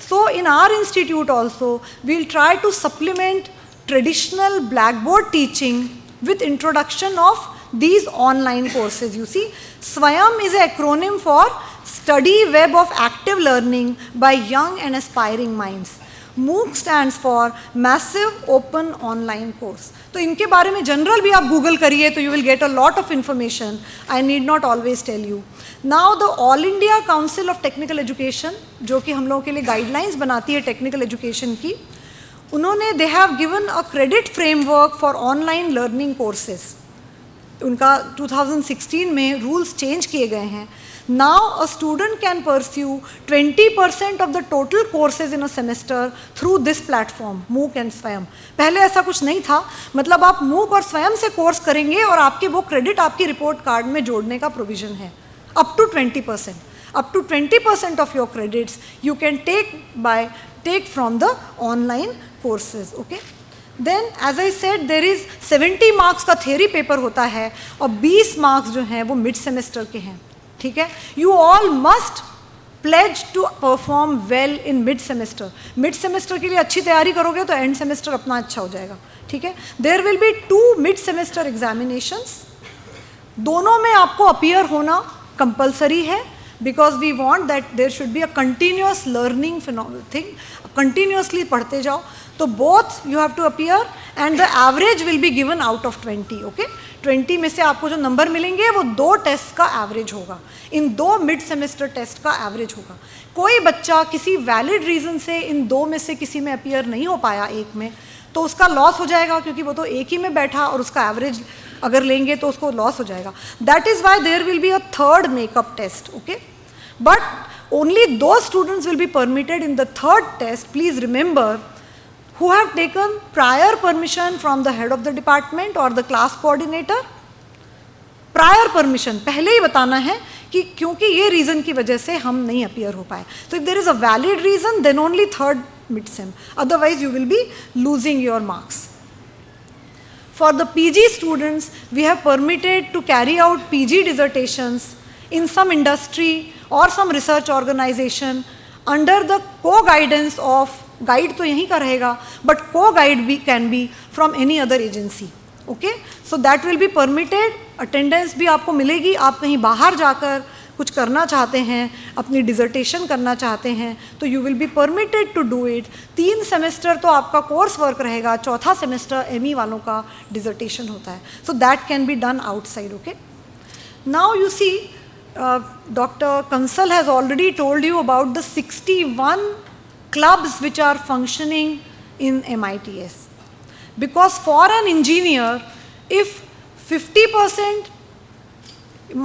So in our institute also, we'll try to supplement traditional blackboard teaching with introduction of these online courses. You see, SWAYAM is an acronym for Study Web of Active Learning by Young and Aspiring Minds. MOOC stands for Massive Open Online Course. तो इनके बारे में general भी आप Google करिए तो you will get a lot of information. I need not always tell you. Now the All India Council of Technical Education, जो कि हम लोगों के लिए गाइडलाइंस बनाती है टेक्निकल एजुकेशन की, उन्होंने they have given a credit framework for online learning courses. उनका 2016 में रूल्स चेंज किए गए हैं. Now a student can pursue 20% of the total courses in a semester through this platform, MOOC and SWAYAM. पहले ऐसा कुछ नहीं था, मतलब आप MOOC और SWAYAM से कोर्स करेंगे और आपके वो क्रेडिट आपकी रिपोर्ट कार्ड में जोड़ने का प्रोविजन है, up to 20%. Up to 20% of your credits you can take from the online courses. Okay. Then as I said there is 70 marks का थियरी पेपर होता है और 20 मार्क्स जो हैं वो मिड सेमेस्टर के हैं, ठीक है. You all must pledge to perform well in mid semester. Mid semester के लिए अच्छी तैयारी करोगे तो एंड सेमेस्टर अपना अच्छा हो जाएगा, ठीक है. There will be 2 mid semester examinations. दोनों में आपको अपीयर होना कंपलसरी है, because we want that there should be a continuous learning thing. Continuously पढ़ते जाओ. तो both you have to appear and the average will be given out of 20. Okay, 20 में से आपको जो नंबर मिलेंगे वो 2 टेस्ट का एवरेज होगा. इन 2 मिड सेमेस्टर टेस्ट का एवरेज होगा. कोई बच्चा किसी वैलिड रीज़न से इन 2 में से किसी में अपीयर नहीं हो पाया, एक में, तो उसका लॉस हो जाएगा, क्योंकि वो तो एक ही में बैठा और उसका एवरेज अगर लेंगे तो उसको लॉस हो जाएगा. That is why there will be a third makeup test. Okay, but only दो students will be permitted in the third test. Please remember, who have taken prior permission from the head of the department or the class coordinator. Prior permission पहले ही बताना है कि क्योंकि ये reason की वजह से हम नहीं अपीयर हो पाए. तो if there is a valid reason then only third mid sem, otherwise you will be losing your marks. For the PG students, we have permitted to carry out PG dissertations in some industry or some research organization under the co-guidance of, guide तो यहीं का रहेगा, but co-guide भी can be from any other agency. Okay, so that will be permitted. Attendance भी आपको मिलेगी. आप कहीं बाहर जाकर कुछ करना चाहते हैं, अपनी डिजर्टेशन करना चाहते हैं, तो you will be permitted to do it. 3 semester तो आपका कोर्स वर्क रहेगा, चौथा सेमेस्टर एमई वालों का डिजर्टेशन होता है. So that can be done outside. Okay, now you see doctor Kansal has already told you about the 61 clubs which are functioning in MITS. Because for an engineer, if 50%,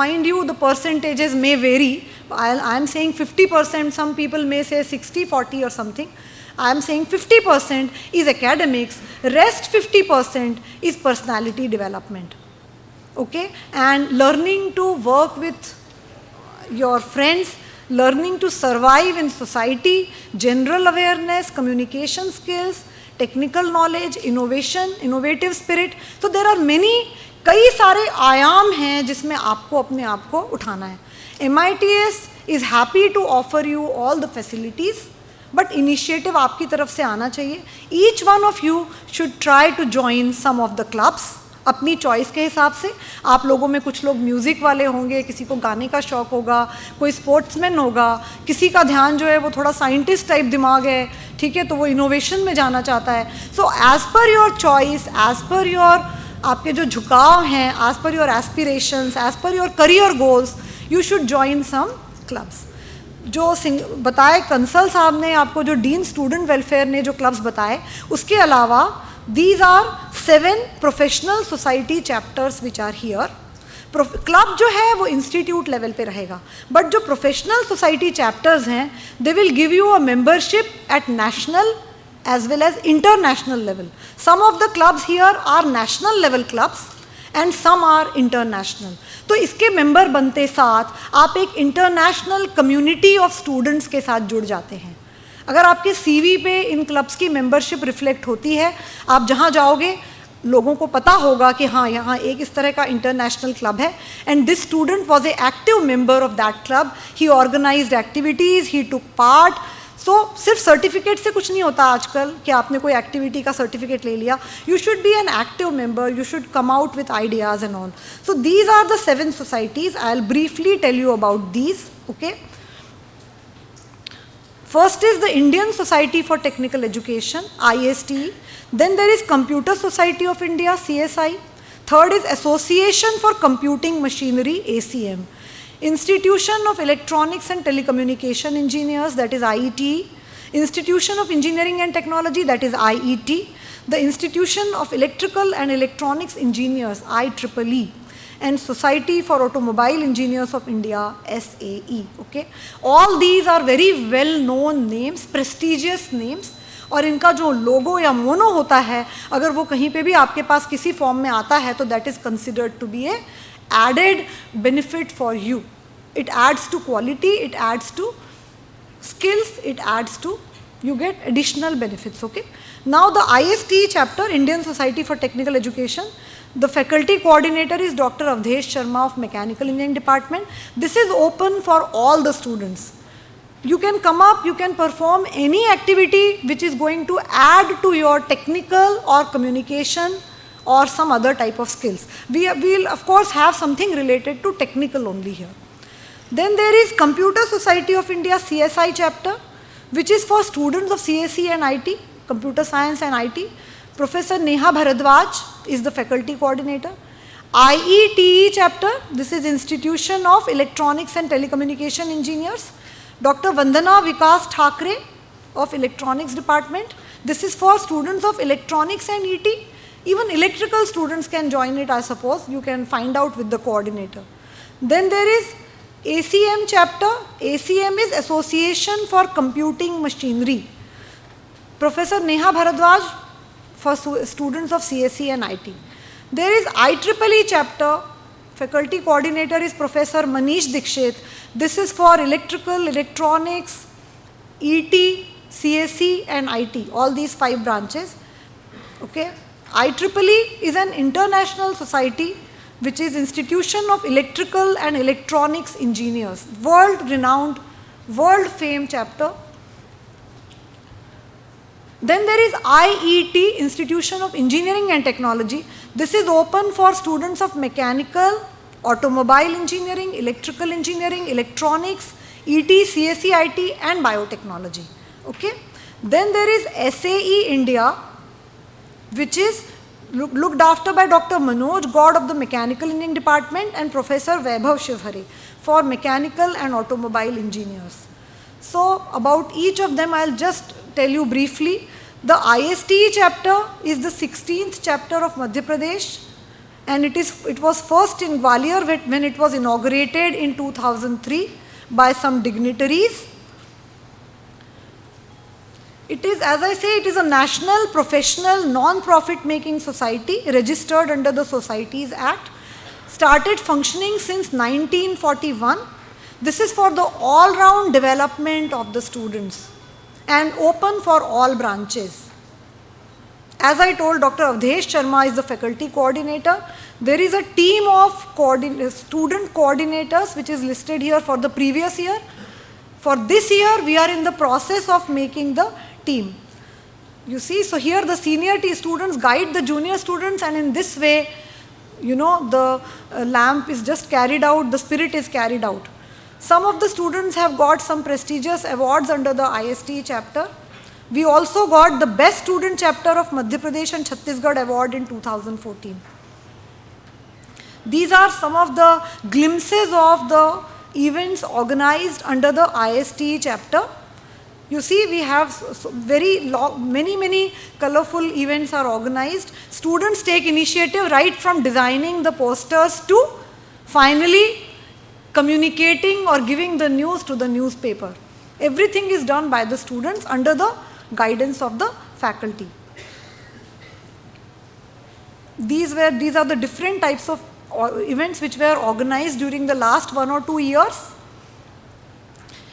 mind you, the percentages may vary. I am saying 50%, some people may say 60-40 or something. I am saying 50% is academics, rest 50% is personality development. Okay, and learning to work with your friends, learning to survive in society, general awareness, communication skills, technical knowledge, innovation, innovative spirit. So there are many, कई सारे आयाम हैं जिसमें आपको अपने आप को उठाना है. MITS is happy to offer you all the facilities, but initiative आपकी तरफ से आना चाहिए. Each one of you should try to join some of the clubs. अपनी चॉइस के हिसाब से. आप लोगों में कुछ लोग म्यूज़िक वाले होंगे, किसी को गाने का शौक़ होगा, कोई स्पोर्ट्समैन होगा, किसी का ध्यान जो है वो थोड़ा साइंटिस्ट टाइप दिमाग है, ठीक है, तो वो इनोवेशन में जाना चाहता है. So as per your choice, as per your आपके जो झुकाव हैं, as per your aspirations, as per your career goals, you should join some clubs. जो बताए कंसल साहब ने आपको, जो डीन स्टूडेंट वेलफेयर ने जो क्लब्स बताए, उसके अलावा these are 7 professional society chapters which are here. Club जो है वो इंस्टीट्यूट लेवल पे रहेगा, बट जो प्रोफेशनल सोसाइटी चैप्टर्स हैं, they will give you a membership at national as well as international level. Some of the clubs here are national level clubs and some are international. तो इसके member बनते साथ आप एक international community of students के साथ जुड़ जाते हैं. अगर आपके CV पे इन क्लब्स की मेंबरशिप रिफ्लेक्ट होती है, आप जहाँ जाओगे लोगों को पता होगा कि हाँ यहाँ एक इस तरह का इंटरनेशनल क्लब है, and this student was a active member of that club, he organized activities, he took part. So सिर्फ सर्टिफिकेट से कुछ नहीं होता आजकल कि आपने कोई एक्टिविटी का सर्टिफिकेट ले लिया. You should be an active member, you should come out with ideas and all. So these are the 7 societies. I will briefly tell you about these. Okay, first is the Indian Society for Technical Education, ISTE. Then there is Computer Society of India, CSI. Third is Association for Computing Machinery, ACM. Institution of Electronics and Telecommunication Engineers, that is IETE. Institution of Engineering and Technology, that is IET. The Institution of Electrical and Electronics Engineers, IEEE. And Society for Automobile Engineers of India, SAE. Okay, all these are very well known names, prestigious names. और इनका जो लोगो या mono होता है, अगर वो कहीं पे भी आपके पास किसी फॉर्म में आता है, तो that is considered to be a added benefit for you. It adds to quality, it adds to skills, it adds to You get additional benefits, okay? Now the IST chapter, Indian Society for Technical Education, the faculty coordinator is Dr. Avdesh Sharma of Mechanical Engineering Department. This is open for all the students. You can come up, you can perform any activity which is going to add to your technical or communication or some other type of skills. We will of course have something related to technical only here. Then there is Computer Society of India CSI chapter, which is for students of CSE and IT, Computer Science and IT. Professor Neha Bharadwaj is the faculty coordinator. IETE chapter, this is Institution of Electronics and Telecommunication Engineers. Dr. Vandana Vikas Thakre of Electronics Department. This is for students of Electronics and ET. Even electrical students can join it, I suppose. You can find out with the coordinator. Then there is ACM chapter. ACM is Association for Computing Machinery. Professor Neha Bharadwaj for students of CSE and IT. There is IEEE chapter. Faculty coordinator is Professor Manish Dikshit. This is for electrical, electronics, ET, CSE and IT, all these 5 branches. Okay. IEEE is an international society which is Institution of Electrical and Electronics Engineers, world renowned, world famed chapter. Then there is IET, Institution of Engineering and Technology. This is open for students of mechanical, automobile engineering, electrical engineering, electronics, ET, CSE, IT and biotechnology. Okay. Then there is SAE India, which is looked after by Dr. Manoj God of the Mechanical Engineering Department and Professor Vaibhav Shivhare for mechanical and automobile engineers. So about each of them I'll just tell you briefly. The IST chapter is the 16th chapter of Madhya Pradesh, and it was first in Gwalior when it was inaugurated in 2003 by some dignitaries. It is, as I say, it is a national professional non-profit making society registered under the Societies Act, started functioning since 1941. This is for the all-round development of the students and open for all branches. As I told, Dr. Avdesh Sharma is the faculty coordinator. There is a team of student coordinators which is listed here for the previous year. For this year, we are in the process of making the team. You see, so here the senior students guide the junior students, and in this way, you know, the lamp is just carried out, the spirit is carried out. Some of the students have got some prestigious awards under the IST chapter. We also got the Best Student Chapter of Madhya Pradesh and Chhattisgarh Award in 2014. These are some of the glimpses of the events organized under the IST chapter. You see, we have many colorful events are organized. Students take initiative right from designing the posters to finally communicating or giving the news to the newspaper. Everything is done by the students under the guidance of the faculty. These are the different types of events which were organized during the last 1 or 2 years.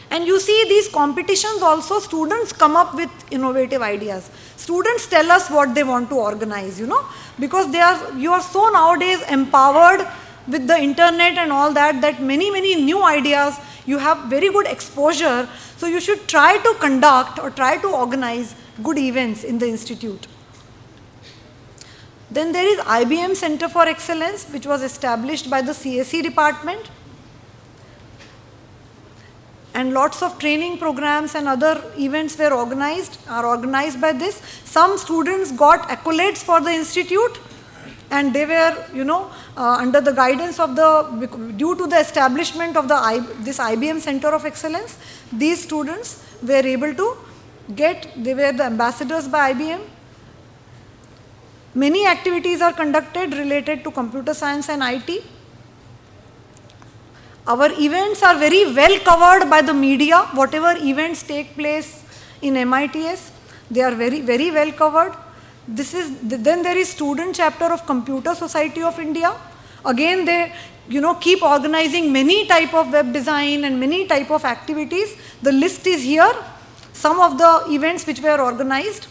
And you see, these competitions also, students come up with innovative ideas. Students tell us what they want to organize, you know, because you are so nowadays empowered with the internet and all that, that many new ideas, you have very good exposure. So you should try to conduct or try to organize good events in the institute. Then there is IBM Center for Excellence, which was established by the CSE department. And lots of training programs and other events are organized by this. Some students got accolades for the institute, and they were, you know, under the guidance of due to the establishment of this IBM Center of Excellence, these students were able to they were the ambassadors by IBM. Many activities are conducted related to computer science and IT. Our events are very well covered by the media. Whatever events take place in MITS, they are very well covered. Then there is student chapter of Computer Society of India. Again, they, you know, keep organizing many type of web design and many type of activities. The list is here. some of the events which were organized.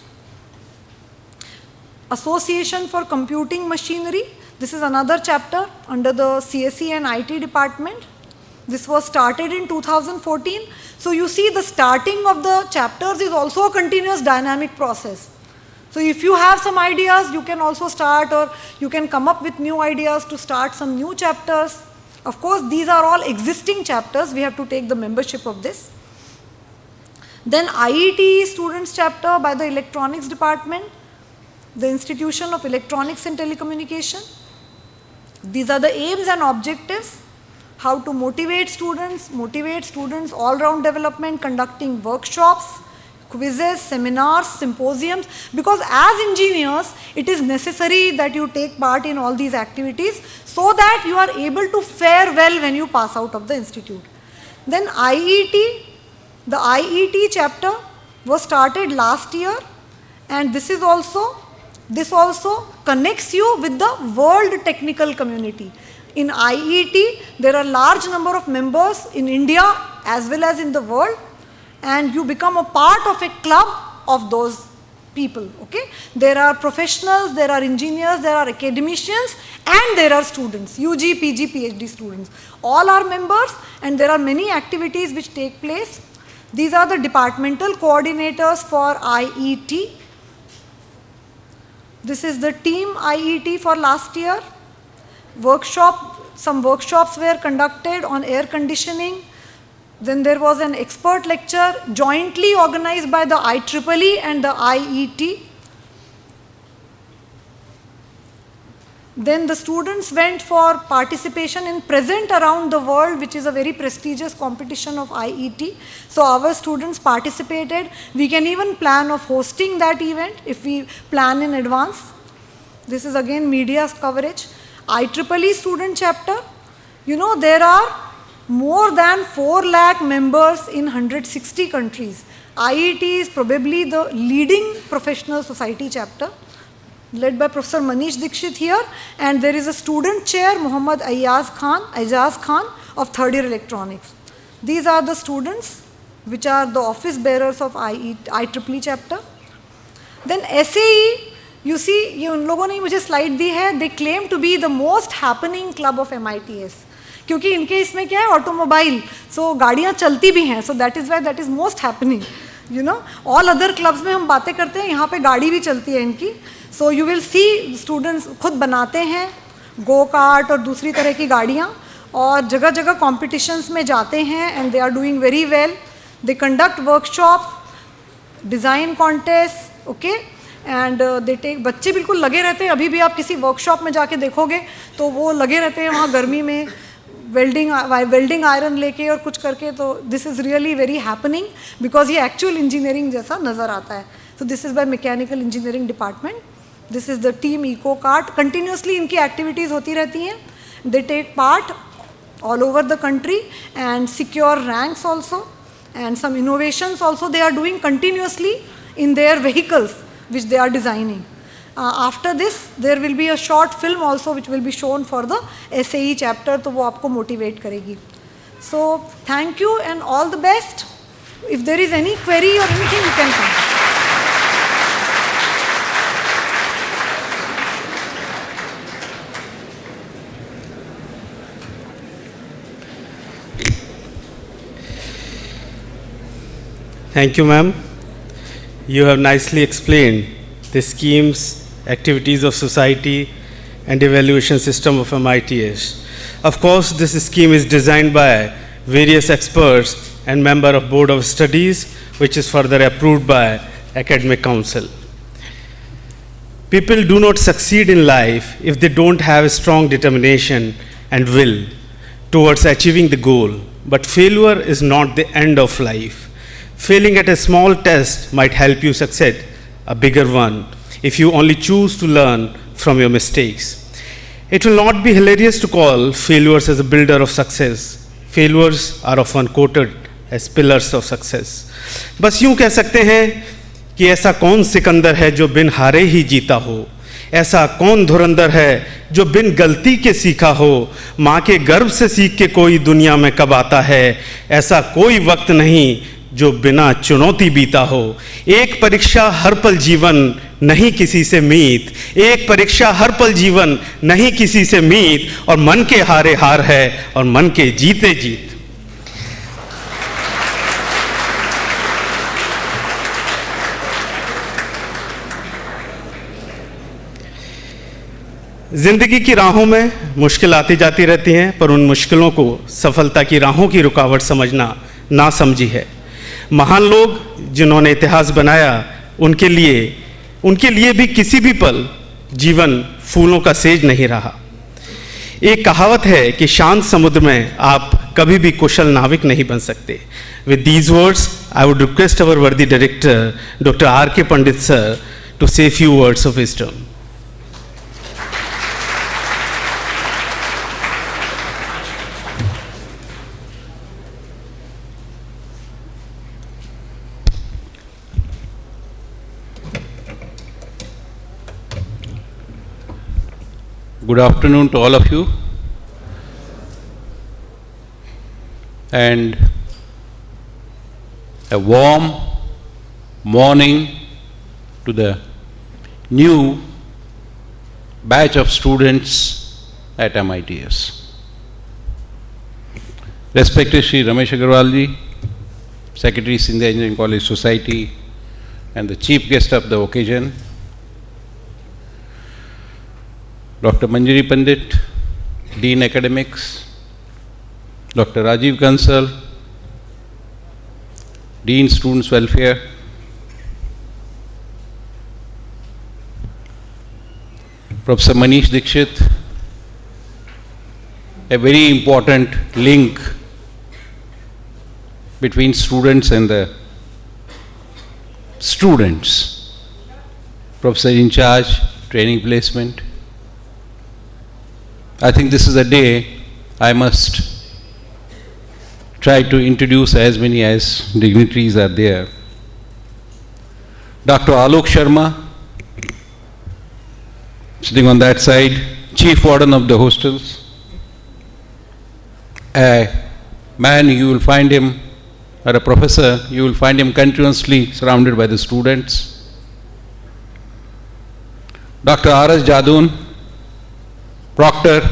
Association for Computing Machinery. This is another chapter under the CSE and IT department. This was started in 2014. So you see the starting of the chapters is also a continuous dynamic process. So if you have some ideas, you can also start, or you can come up with new ideas to start some new chapters. Of course, these are all existing chapters. We have to take the membership of this. Then IET Students Chapter by the Electronics Department, the Institution of Electronics and Telecommunication. These are the aims and objectives. How to motivate students all-round development, conducting workshops, quizzes, seminars, symposiums, because as engineers, it is necessary that you take part in all these activities so that you are able to fare well when you pass out of the institute. Then IET, the IET chapter was started last year, and this also connects you with the world technical community. In IET, there are large number of members in India as well as in the world, and you become a part of a club of those people, okay? There are professionals, there are engineers, there are academicians, and there are students, UG, PG, PhD students. All are members, and there are many activities which take place. These are the departmental coordinators for IET. This is the team IET for last year. Some workshops were conducted on air conditioning. Then there was an expert lecture jointly organized by the IEEE and the IET. Then the students went for participation in Present Around the World, which is a very prestigious competition of IET. So our students participated. We can even plan of hosting that event if we plan in advance. This is again media's coverage. IEEE student chapter. You know, there are more than 4 lakh members in 160 countries. IET is probably the leading professional society chapter, led by Professor Manish Dikshit here, and there is a student chair, Muhammad Ayaz Khan of third year electronics. These are the students which are the office bearers of IEEE chapter. Then SAE, you see, ये उन लोगों ने मुझे slide दी है, they claim to be the most happening club of MITS. क्योंकि इनके इसमें क्या है, ऑटोमोबाइल, सो गाड़ियाँ चलती भी हैं, so that is Y that is most happening, you know. All other clubs में हम बातें करते हैं, यहाँ पे गाड़ी भी चलती है इनकी. So you will see students खुद बनाते हैं गो कार्ट और दूसरी तरह की गाड़ियाँ, और जगह जगह कॉम्पिटिशन्स में जाते हैं, and they are doing very well. They conduct workshop, design contest, okay, and they take. बच्चे बिल्कुल लगे रहते हैं. अभी भी आप किसी वर्कशॉप में जाके देखोगे तो वो लगे रहते हैं वहाँ गर्मी में, वेल्डिंग आयरन लेके और कुछ करके. तो this is really very happening, because ये एक्चुअल इंजीनियरिंग जैसा नज़र आता है. So this is by mechanical engineering department. This is the team eco kart. Continuously इनकी एक्टिविटीज़ होती रहती हैं. They take part all over the country and secure ranks also, and some innovations also they are doing continuously in their vehicles which they are designing. After this, there will be a short film also which will be shown for the SAE chapter, तो वो आपको motivate करेगी. So, thank you and all the best. If there is any query or anything, you can come. Thank you, ma'am. You have nicely explained the schemes, activities of society, and evaluation system of MITS. Of course, this scheme is designed by various experts and member of Board of Studies, which is further approved by Academic Council. People do not succeed in life if they don't have a strong determination and will towards achieving the goal. But failure is not the end of life. Failing at a small test might help you succeed a bigger one if you only choose to learn from your mistakes. It will not be hilarious to call failures as a builder of success. Failures are often quoted as pillars of success. बस यूं कह सकते हैं कि ऐसा कौन सिकंदर है जो बिन हारे ही जीता हो, ऐसा कौन धुरंधर है जो बिन गलती के सीखा हो, माँ के गर्भ से सीख के कोई दुनिया में कब आता है, ऐसा कोई वक्त नहीं जो बिना चुनौती बीता हो। एक परीक्षा हर पल जीवन नहीं किसी से मीत, एक परीक्षा हर पल जीवन नहीं किसी से मीत, और मन के हारे हार है और मन के जीते जीत। जिंदगी की राहों में मुश्किल आती जाती रहती हैं, पर उन मुश्किलों को सफलता की राहों की रुकावट समझना ना समझी है। महान लोग जिन्होंने इतिहास बनाया, उनके लिए भी किसी भी पल जीवन फूलों का सेज नहीं रहा। एक कहावत है कि शांत समुद्र में आप कभी भी कुशल नाविक नहीं बन सकते। With these words I would request our worthy director doctor R.K. Pandit sir to say few words of wisdom. Good afternoon to all of you, and a warm morning to the new batch of students at MITS. Respected Shri Ramesh Agarwal ji, Secretary Sindhya Engineering College Society, and the chief guest of the occasion, Dr. Manjari Pandit, Dean Academics, Dr. Rajiv Kansal, Dean Students Welfare, Professor Manish Dikshit, a very important link between students and the students, Professor in charge, training placement. I think this is a day I must try to introduce as many as dignitaries are there. Dr. Alok Sharma, sitting on that side, Chief Warden of the hostels, a man you will find him, or a professor, you will find him continuously surrounded by the students. Dr. R.S. Jadon, Proctor,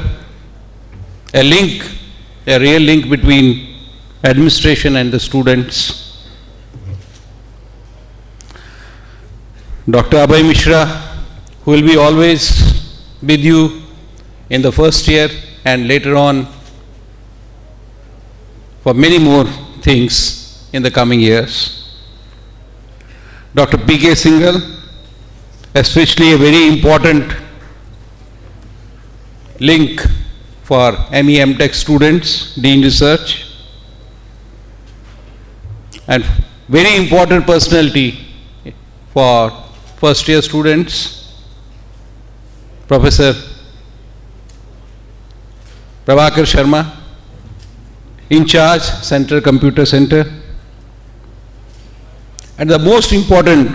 a real link between administration and the students. Dr. Abhay Mishra, who will be always with you in the first year and later on for many more things in the coming years. Dr. P.K. Singhal, especially a very important link for ME MTech students, Dean Research, and very important personality for first year students, Professor Prabhakar Sharma, in charge, Central Computer Center, and the most important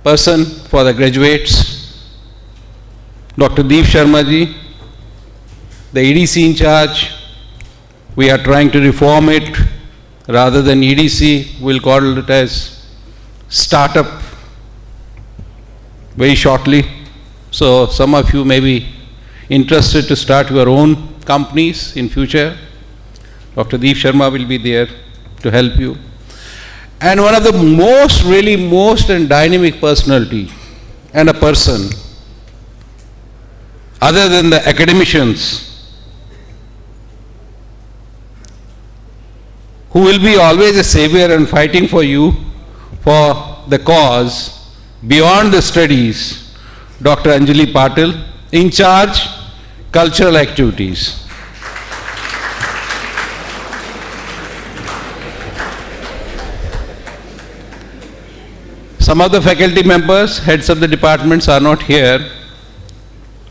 person for the graduates, Dr. Deep Sharma ji, the EDC in charge. We are trying to reform it. Rather than EDC, we'll call it as startup very shortly. So some of you may be interested to start your own companies in future. Dr. Deep Sharma will be there to help you. And one of the most and dynamic personality and a person, other than the academicians, who will be always a savior and fighting for you for the cause beyond the studies, Dr. Anjali Patil, in charge, cultural activities. Some of the faculty members, heads of the departments are not here.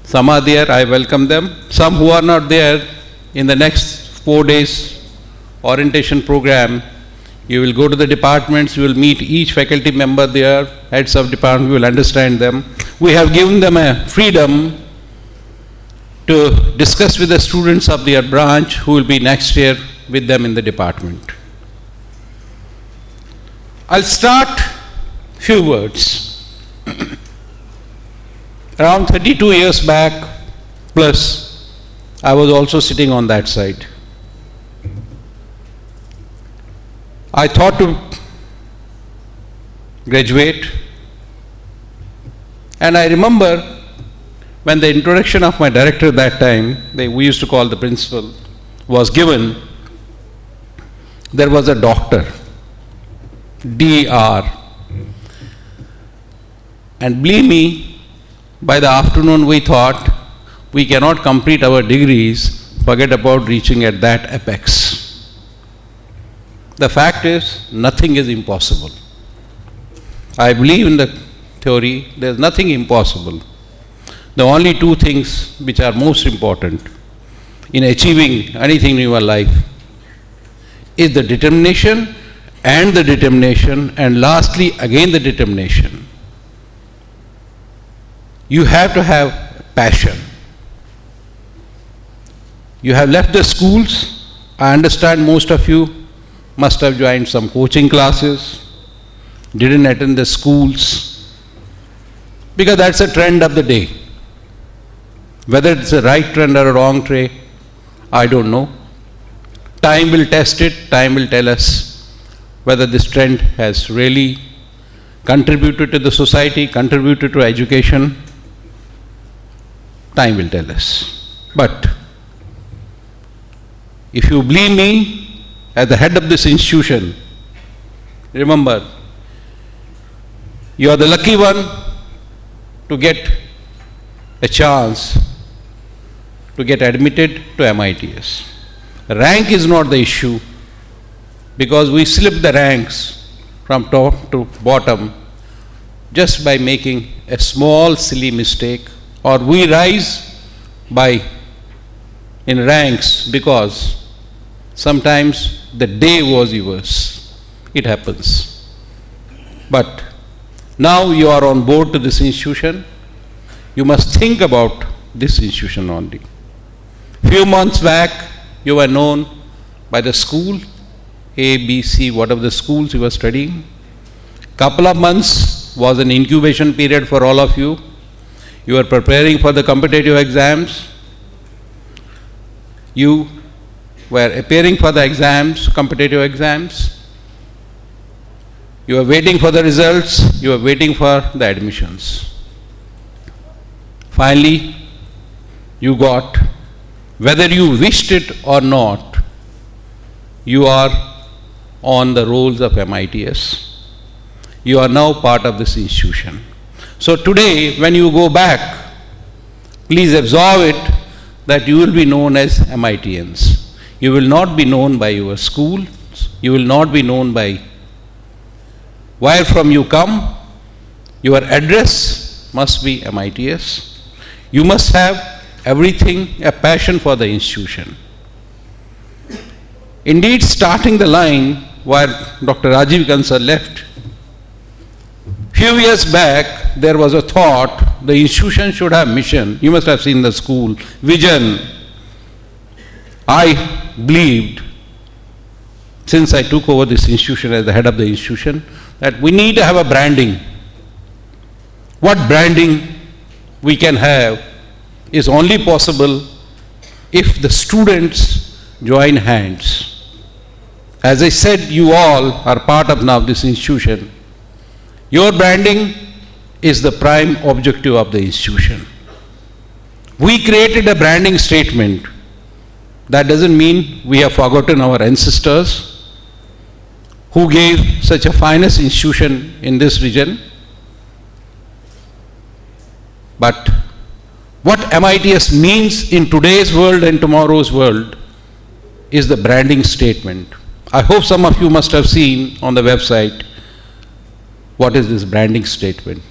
Some are there, I welcome them. Some who are not there, in the next 4 days orientation program, you will go to the departments, you will meet each faculty member there, heads of department, you will understand them. We have given them a freedom to discuss with the students of their branch who will be next year with them in the department. I'll start few words. Around 32 years back, plus, I was also sitting on that side. I thought to graduate, and I remember when the introduction of my director that time, we used to call the principal, was given, there was a doctor, D.R. And believe me, by the afternoon we thought, we cannot complete our degrees, forget about reaching at that apex. The fact is, nothing is impossible. I believe in the theory, there is nothing impossible. The only two things which are most important in achieving anything in your life is the determination, and lastly, again the determination. You have to have passion. You have left the schools. I understand most of you must have joined some coaching classes, didn't attend the schools, because that's a trend of the day. Whether it's a right trend or a wrong trend, I don't know. Time will test it, time will tell us whether this trend has really contributed to the society, contributed to education. Time will tell us. But if you believe me, as the head of this institution, remember, you are the lucky one to get a chance to get admitted to MITS. Rank is not the issue, because we slip the ranks from top to bottom just by making a small silly mistake, or we rise in ranks because sometimes the day was yours. It happens. But now you are on board to this institution, you must think about this institution only. Few months back, you were known by the school, A, B, C, whatever the schools you were studying. Couple of months was an incubation period for all of you. You were preparing for the competitive exams. You were appearing for the exams, competitive exams. You were waiting for the results. You were waiting for the admissions. Finally, you got, whether you wished it or not, you are on the rolls of MITS. You are now part of this institution. So today, when you go back, please absorb it that you will be known as MITians. You will not be known by your schools. You will not be known by where from you come. Your address must be MITS. You must have everything, a passion for the institution. Indeed, starting the line where Dr. Rajiv Kansal left, few years back, there was a thought the institution should have mission. You must have seen the school, vision. I believed, since I took over this institution as the head of the institution, that we need to have a branding. What branding we can have is only possible if the students join hands. As I said, you all are part of now this institution. Your branding is the prime objective of the institution. We created a branding statement. That doesn't mean we have forgotten our ancestors who gave such a finest institution in this region. But what MITS means in today's world and tomorrow's world is the branding statement. I hope some of you must have seen on the website what is this branding statement.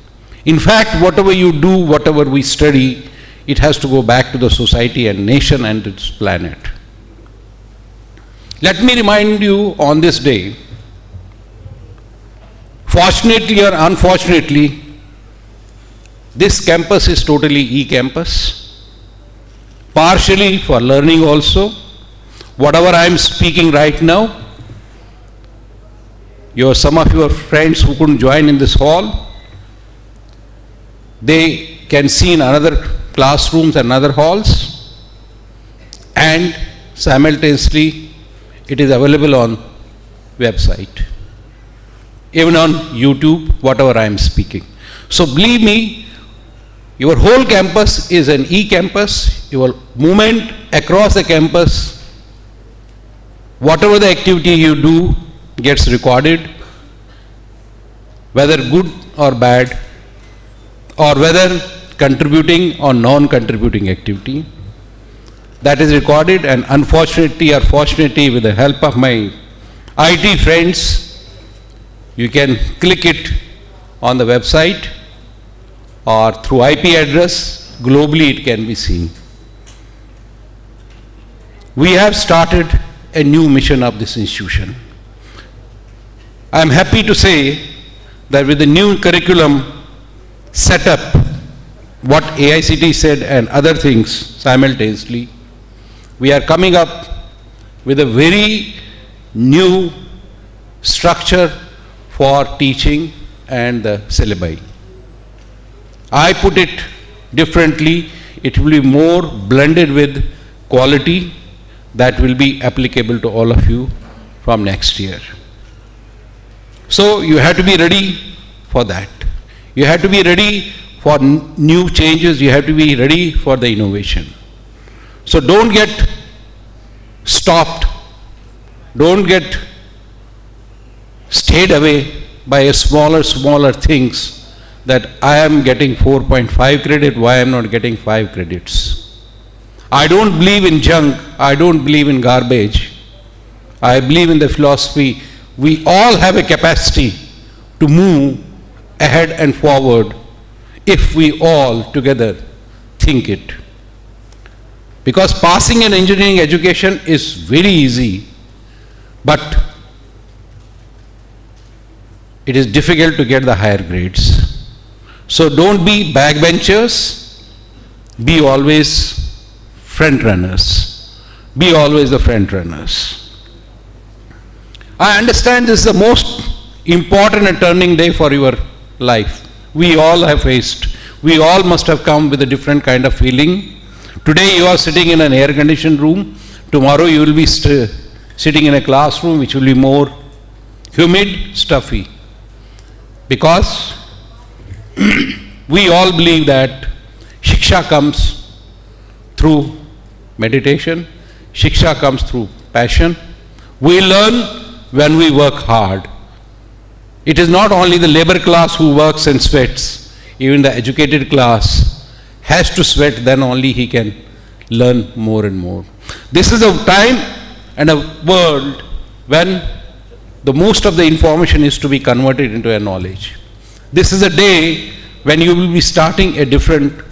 In fact, whatever you do, whatever we study, it has to go back to the society and nation and its planet. Let me remind you on this day, fortunately or unfortunately, this campus is totally e-campus, partially for learning also, whatever I am speaking right now, some of your friends who couldn't join in this hall, they can see in another classrooms and other halls, and simultaneously it is available on website, even on YouTube, whatever I am speaking. So believe me, your whole campus is an e-campus. Your movement across the campus, whatever the activity you do gets recorded, whether good or bad, or whether contributing or non-contributing activity, that is recorded, and unfortunately or fortunately, with the help of my IT friends, you can click it on the website or through IP address. Globally it can be seen. We have started a new mission of this institution. I am happy to say that with the new curriculum set up, what AICT said and other things simultaneously, we are coming up with a very new structure for teaching and the syllabi. I put it differently. It will be more blended with quality that will be applicable to all of you from next year. So you have to be ready for that. You have to be ready for new changes. You have to be ready for the innovation. So don't get stopped. Don't get stayed away by smaller things, that I am getting 4.5 credit, why I am not getting 5 credits. I don't believe in junk. I don't believe in garbage. I believe in the philosophy. We all have a capacity to move ahead and forward if we all together think it. Because passing an engineering education is very easy, but it is difficult to get the higher grades. So don't be backbenchers, be always front runners. Be always the front runners. I understand this is the most important and turning day for your life. We all have faced. We all must have come with a different kind of feeling. Today you are sitting in an air-conditioned room. Tomorrow you will be sitting in a classroom which will be more humid, stuffy. Because we all believe that Shiksha comes through meditation. Shiksha comes through passion. We learn when we work hard. It is not only the labor class who works and sweats. Even the educated class has to sweat, then only he can learn more and more. This is a time and a world when the most of the information is to be converted into a knowledge. This is a day when you will be starting a different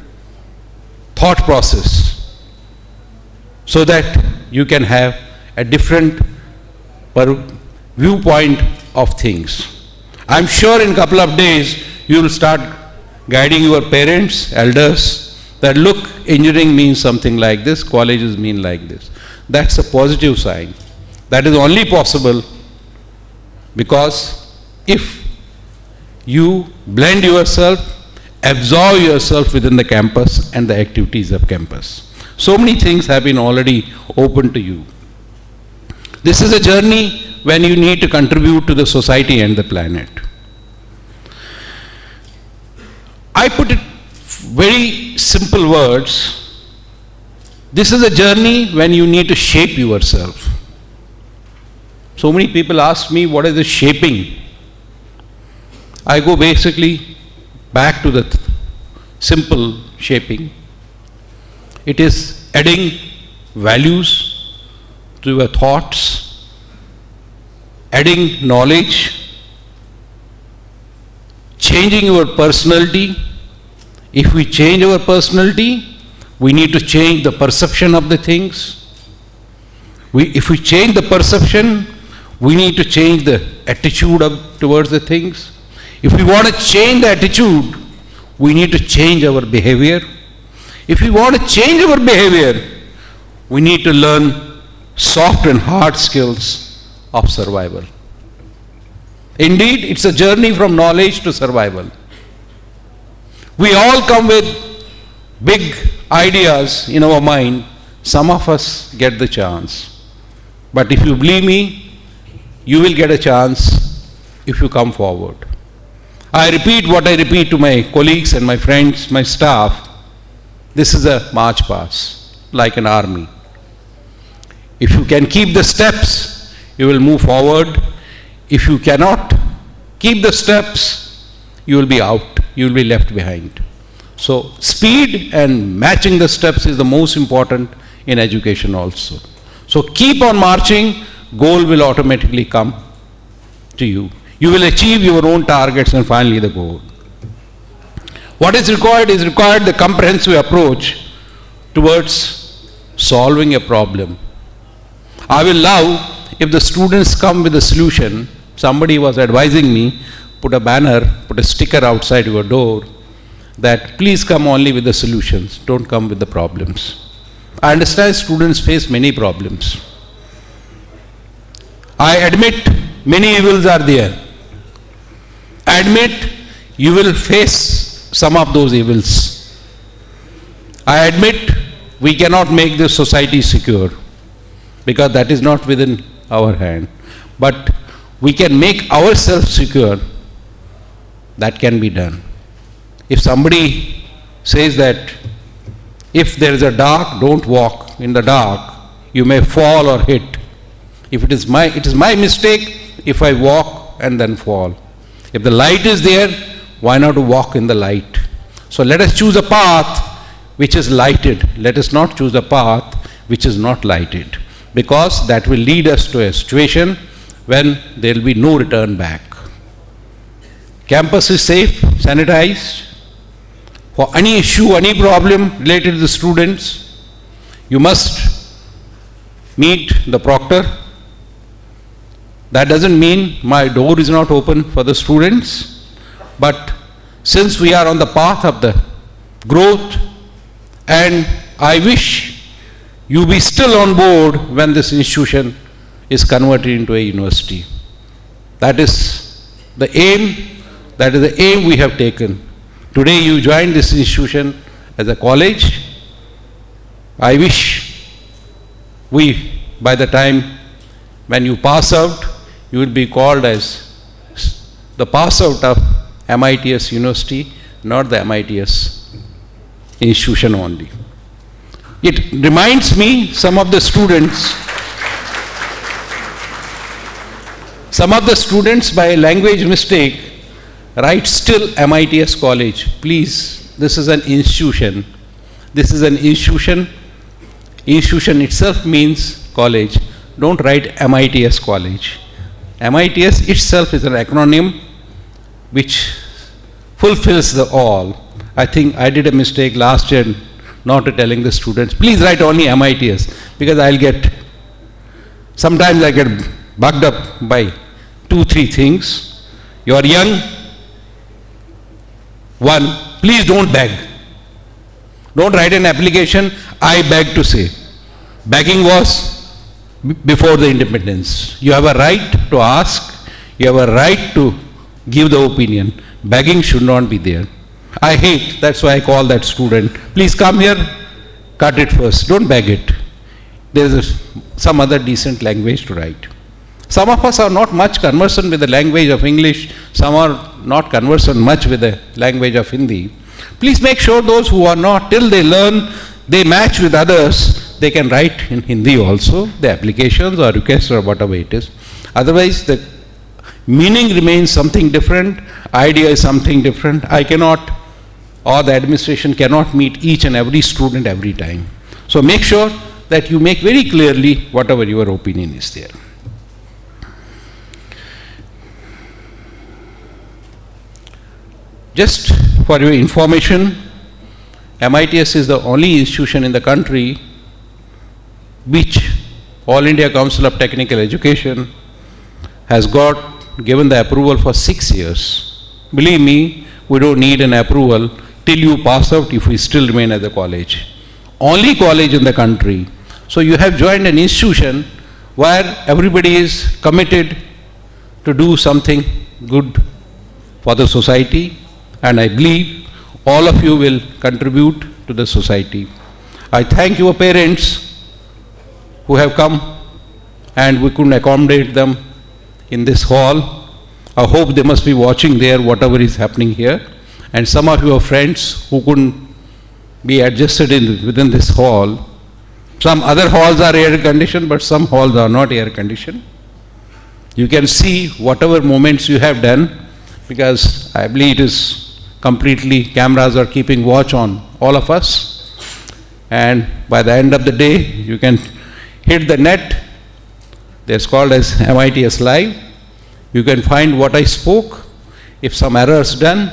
thought process so that you can have a different viewpoint of things. I'm sure in a couple of days you will start guiding your parents, elders, that look, engineering means something like this, colleges mean like this. That's a positive sign. That is only possible because if you blend yourself, absorb yourself within the campus and the activities of campus. So many things have been already open to you. This is a journey when you need to contribute to the society and the planet. I put it very simple words. This is a journey when you need to shape yourself. So many people ask me, what is the shaping? I go basically back to the simple shaping. It is adding values to your thoughts, adding knowledge, changing your personality. If we change our personality, we need to change the perception of the things. If we change the perception, we need to change the attitude towards the things. If we want to change the attitude, we need to change our behavior. If we want to change our behavior, we need to learn soft and hard skills of survival. Indeed, it's a journey from knowledge to survival. We all come with big ideas in our mind. Some of us get the chance. But if you believe me, you will get a chance if you come forward. I repeat what I repeat to my colleagues and my friends, my staff. This is a march past, like an army. If you can keep the steps, you will move forward. If you cannot keep the steps, you will be out, you will be left behind. So speed and matching the steps is the most important in education also. So keep on marching, goal will automatically come to you. You will achieve your own targets and finally the goal. What is required the comprehensive approach towards solving a problem. I will love if the students come with a solution. Somebody was advising me, put a banner, put a sticker outside your door that please come only with the solutions, don't come with the problems. I understand students face many problems. I admit many evils are there. I admit you will face some of those evils. I admit we cannot make this society secure because that is not within our hand. But we can make ourselves secure. That can be done. If somebody says that if there is a dark, don't walk in the dark, you may fall or hit. If it is my mistake if I walk and then fall. If the light is there, why not walk in the light? So let us choose a path which is lighted. Let us not choose a path which is not lighted, because that will lead us to a situation when there will be no return back. Campus is safe, sanitized. For any issue, any problem related to the students, you must meet the proctor. That doesn't mean my door is not open for the students, but since we are on the path of the growth, and I wish you be still on board when this institution is converted into a university. That is the aim. That is the aim we have taken. Today you joined this institution as a college. I wish by the time when you pass out, you will be called as the pass out of MITS University, not the MITS institution only. It reminds me some of the students by language mistake write still MITS college. Please, this is an institution. This is an institution. Institution itself means college. Don't write MITS college. MITS itself is an acronym which fulfills the all. I think I did a mistake last year not telling the students, please write only MITS, because sometimes I get bugged up by 2-3 things. You are young. One, please don't beg. Don't write an application, I beg to say. Begging was before the independence. You have a right to ask, you have a right to give the opinion. Begging should not be there. I hate, that's why I call that student, please come here, cut it first, don't beg it. There is some other decent language to write. Some of us are not much conversant with the language of English, some are not conversant much with the language of Hindi. Please make sure those who are not, till they learn, they match with others, they can write in Hindi also, the applications or requests or whatever it is. Otherwise, the meaning remains something different, idea is something different. I cannot, or the administration cannot meet each and every student every time. So make sure that you make very clearly whatever your opinion is there. Just for your information, MITS is the only institution in the country which All India Council of Technical Education has given the approval for 6 years. Believe me, we don't need an approval till you pass out if we still remain at the college. Only college in the country So you have joined an institution where everybody is committed to do something good for the society, and I believe all of you will contribute to the society. I thank your parents who have come and we couldn't accommodate them in this hall. I hope they must be watching there whatever is happening here. And some of your friends who couldn't be adjusted within this hall. Some other halls are air conditioned, but some halls are not air conditioned. You can see whatever moments you have done, because I believe it is completely, cameras are keeping watch on all of us. And by the end of the day, you can hit the net. That's called as MITS Live. You can find what I spoke. If some errors done,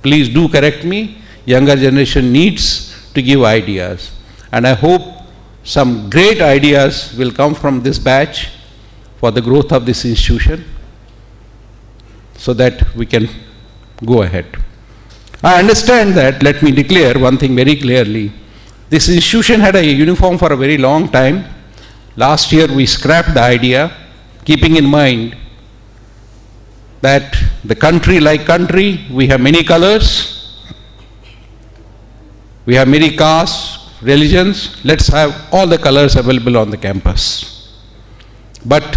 please do correct me. Younger generation needs to give ideas. And I hope some great ideas will come from this batch for the growth of this institution so that we can go ahead. I understand that, let me declare one thing very clearly. This institution had a uniform for a very long time. Last year we scrapped the idea, keeping in mind that the country like country, we have many colors, we have many castes, religions. Let's have all the colors available on the campus. But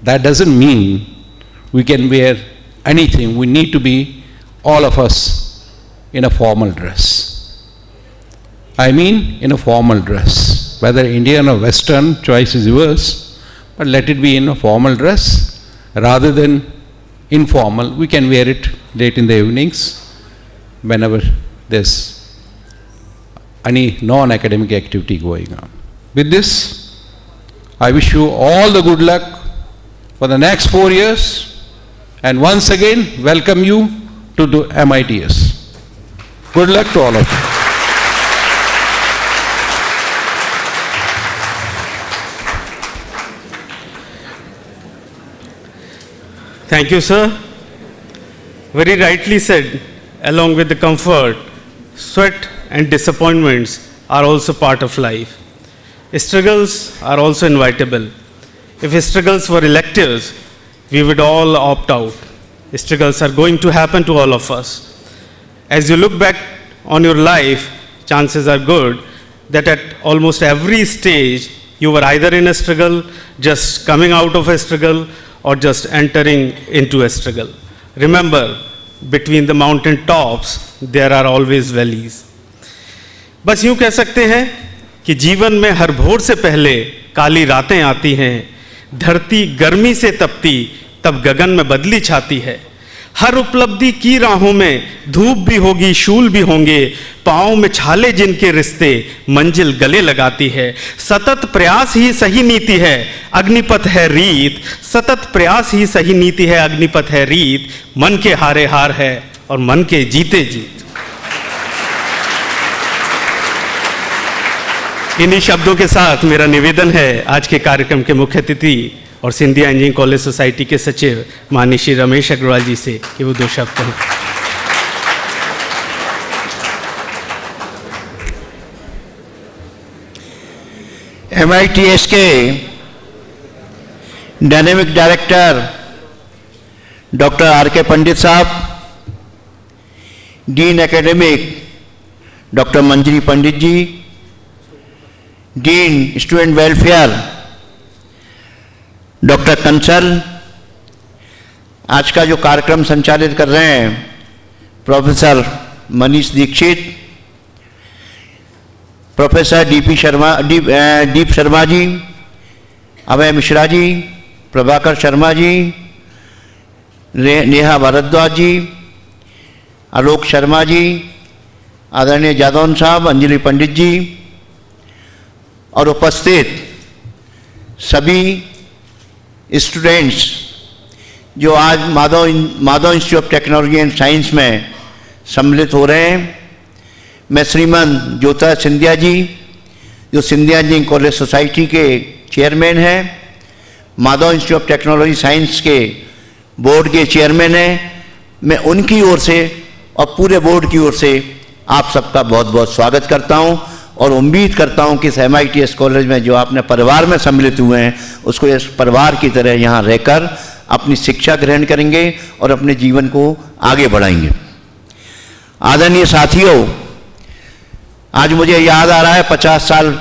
that doesn't mean we can wear anything. We need to be, all of us, in a formal dress. I mean in a formal dress. Whether Indian or Western, choice is yours, but let it be in a formal dress rather than informal. We can wear it late in the evenings whenever there's any non-academic activity going on. With this, I wish you all the good luck for the next 4 years, and once again welcome you to MITS. Good luck to all of you. Thank you, sir. Very rightly said, along with the comfort, sweat and disappointments are also part of life. Struggles are also inevitable. If struggles were electives, we would all opt out. Struggles are going to happen to all of us. As you look back on your life, chances are good that at almost every stage, you were either in a struggle, just coming out of a struggle, or just entering into a struggle. Remember, between the mountain tops, there are always valleys. बस यूं कह सकते हैं कि जीवन में हर भोर से पहले काली रातें आती हैं, धरती गर्मी से तपती, तब गगन में बदली छाती है। हर उपलब्धि की राहों में धूप भी होगी, शूल भी होंगे, पाँव में छाले जिनके रिश्ते मंजिल गले लगाती है। सतत प्रयास ही सही नीति है, अग्निपथ है रीत, सतत प्रयास ही सही नीति है, अग्निपथ है रीत, मन के हारे हार है और मन के जीते जीत। इन्हीं शब्दों के साथ मेरा निवेदन है आज के कार्यक्रम के मुख्य अतिथि और सिंधिया इंजीनियरिंग कॉलेज सोसाइटी के सचिव माननीय श्री रमेश अग्रवाल जी से कि वो 2 शब्द कहें। MITS के dynamic director doctor R K. Pandit साहब, dean academic doctor Manjari Pandit ji, dean student welfare doctor Kansal, आज का जो कार्यक्रम संचालित कर रहे हैं प्रोफेसर मनीष दीक्षित, प्रोफेसर दीप शर्मा जी, अभय मिश्रा जी, प्रभाकर शर्मा जी, नेहा भारद्वाज जी, आलोक शर्मा जी, आदरणीय जादौन साहब, अंजलि पंडित जी और उपस्थित सभी स्टूडेंट्स जो आज Madhav institute of technology and science में सम्मिलित हो रहे हैं। मैं श्रीमान ज्योता सिंधिया जी, जो सिंधिया इंजीनियरिंग कॉलेज सोसाइटी के चेयरमैन हैं, Madhav institute of technology science के बोर्ड के चेयरमैन हैं, मैं उनकी ओर से और पूरे बोर्ड की ओर से आप सबका बहुत बहुत स्वागत करता हूं और उम्मीद करता हूं कि इस MITS कॉलेज में जो आपने परिवार में सम्मिलित हुए हैं उसको इस परिवार की तरह यहाँ रहकर अपनी शिक्षा ग्रहण करेंगे और अपने जीवन को आगे बढ़ाएंगे। आदरणीय साथियों, आज मुझे याद आ रहा है 50 साल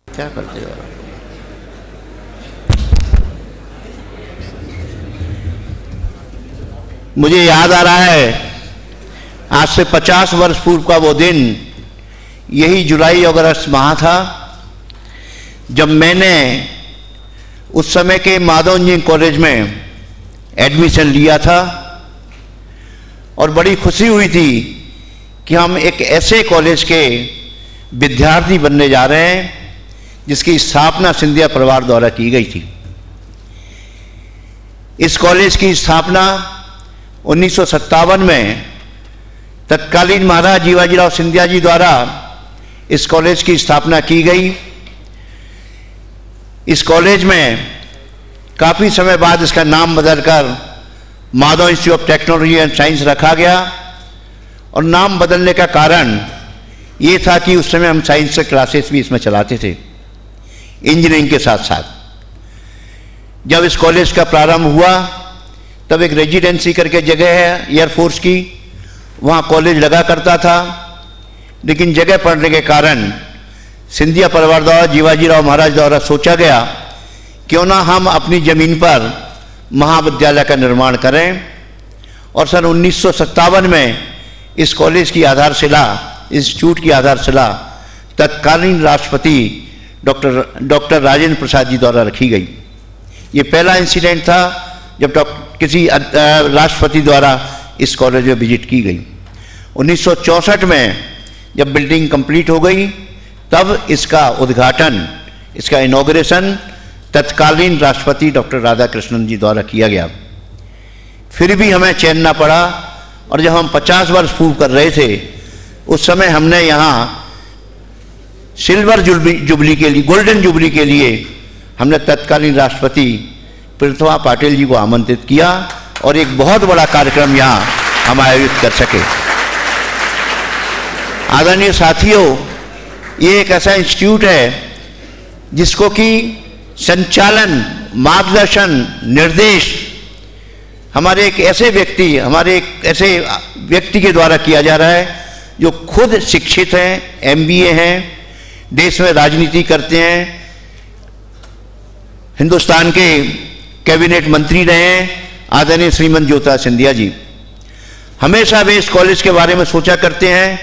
क्या करते हो? मुझे याद आ रहा है आज से 50 वर्ष पूर्व का वो दिन, यही जुलाई अगस्त माह था जब मैंने उस समय के माधव इंजीनियरिंग कॉलेज में एडमिशन लिया था और बड़ी खुशी हुई थी कि हम एक ऐसे कॉलेज के विद्यार्थी बनने जा रहे हैं जिसकी स्थापना सिंधिया परिवार द्वारा की गई थी। इस कॉलेज की स्थापना 1957 में तत्कालीन महाराज जीवाजीराव सिंधिया जी द्वारा इस कॉलेज की स्थापना की गई। इस कॉलेज में काफ़ी समय बाद इसका नाम बदलकर Madhav institute of technology and science रखा गया और नाम बदलने का कारण ये था कि उस समय हम साइंस के क्लासेस भी इसमें चलाते थे इंजीनियरिंग के साथ साथ। जब इस कॉलेज का प्रारंभ हुआ तब एक रेजिडेंसी करके जगह है एयरफोर्स की, वहाँ कॉलेज लगा करता था, लेकिन जगह पड़ने के कारण सिंधिया परिवार द्वारा जीवाजीराव महाराज द्वारा सोचा गया क्यों ना हम अपनी ज़मीन पर महाविद्यालय का निर्माण करें। और सन 1957 में इस कॉलेज की आधारशिला, इंस्टीट्यूट की आधारशिला तत्कालीन राष्ट्रपति डॉक्टर राजेंद्र प्रसाद जी द्वारा रखी गई। ये पहला इंसिडेंट था जब किसी राष्ट्रपति द्वारा इस कॉलेज में विजिट की गई। 1964 में जब बिल्डिंग कंप्लीट हो गई तब इसका उद्घाटन, इसका इनॉग्रेशन तत्कालीन राष्ट्रपति डॉक्टर राधाकृष्णन जी द्वारा किया गया। फिर भी हमें चैन ना पड़ा और जब हम 50 वर्ष पूर्व कर रहे थे उस समय हमने यहाँ सिल्वर जुबली के लिए, गोल्डन जुबली के लिए हमने तत्कालीन राष्ट्रपति प्रतिभा पाटिल जी को आमंत्रित किया और एक बहुत बड़ा कार्यक्रम यहाँ हम आयोजित कर सके। आदरणीय साथियों, ये एक ऐसा इंस्टीट्यूट है जिसको कि संचालन, मार्गदर्शन, निर्देश हमारे एक ऐसे व्यक्ति के द्वारा किया जा रहा है जो खुद शिक्षित हैं, MBA हैं, देश में राजनीति करते हैं, हिंदुस्तान के कैबिनेट मंत्री रहे हैं, आदरणीय श्रीमती ज्योतिरादित्य सिंधिया जी। हमेशा वे इस कॉलेज के बारे में सोचा करते हैं,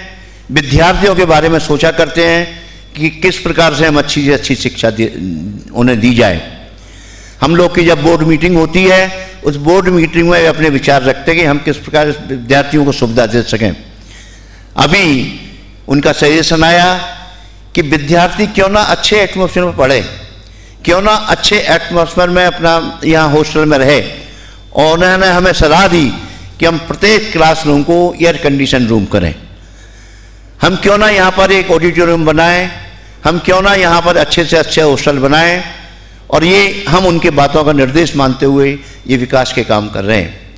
विद्यार्थियों के बारे में सोचा करते हैं कि किस प्रकार से हम अच्छी से अच्छी शिक्षा उन्हें दी जाए। हम लोग की जब बोर्ड मीटिंग होती है उस बोर्ड मीटिंग में वे अपने विचार रखते हैं कि हम किस प्रकार विद्यार्थियों को सुविधा दे सकें। अभी उनका सजेशन आया कि विद्यार्थी क्यों ना अच्छे एटमॉस्फेयर में पढ़े, क्यों ना अच्छे एटमॉस्फेयर में अपना यहाँ हॉस्टल में रहे, और उन्होंने हमें सलाह दी कि हम प्रत्येक क्लासरूम को एयर कंडीशन रूम करें। हम क्यों ना यहाँ पर एक ऑडिटोरियम बनाएं, हम क्यों ना यहाँ पर अच्छे से अच्छे हॉस्टल बनाएं, और ये हम उनके बातों का निर्देश मानते हुए ये विकास के काम कर रहे हैं।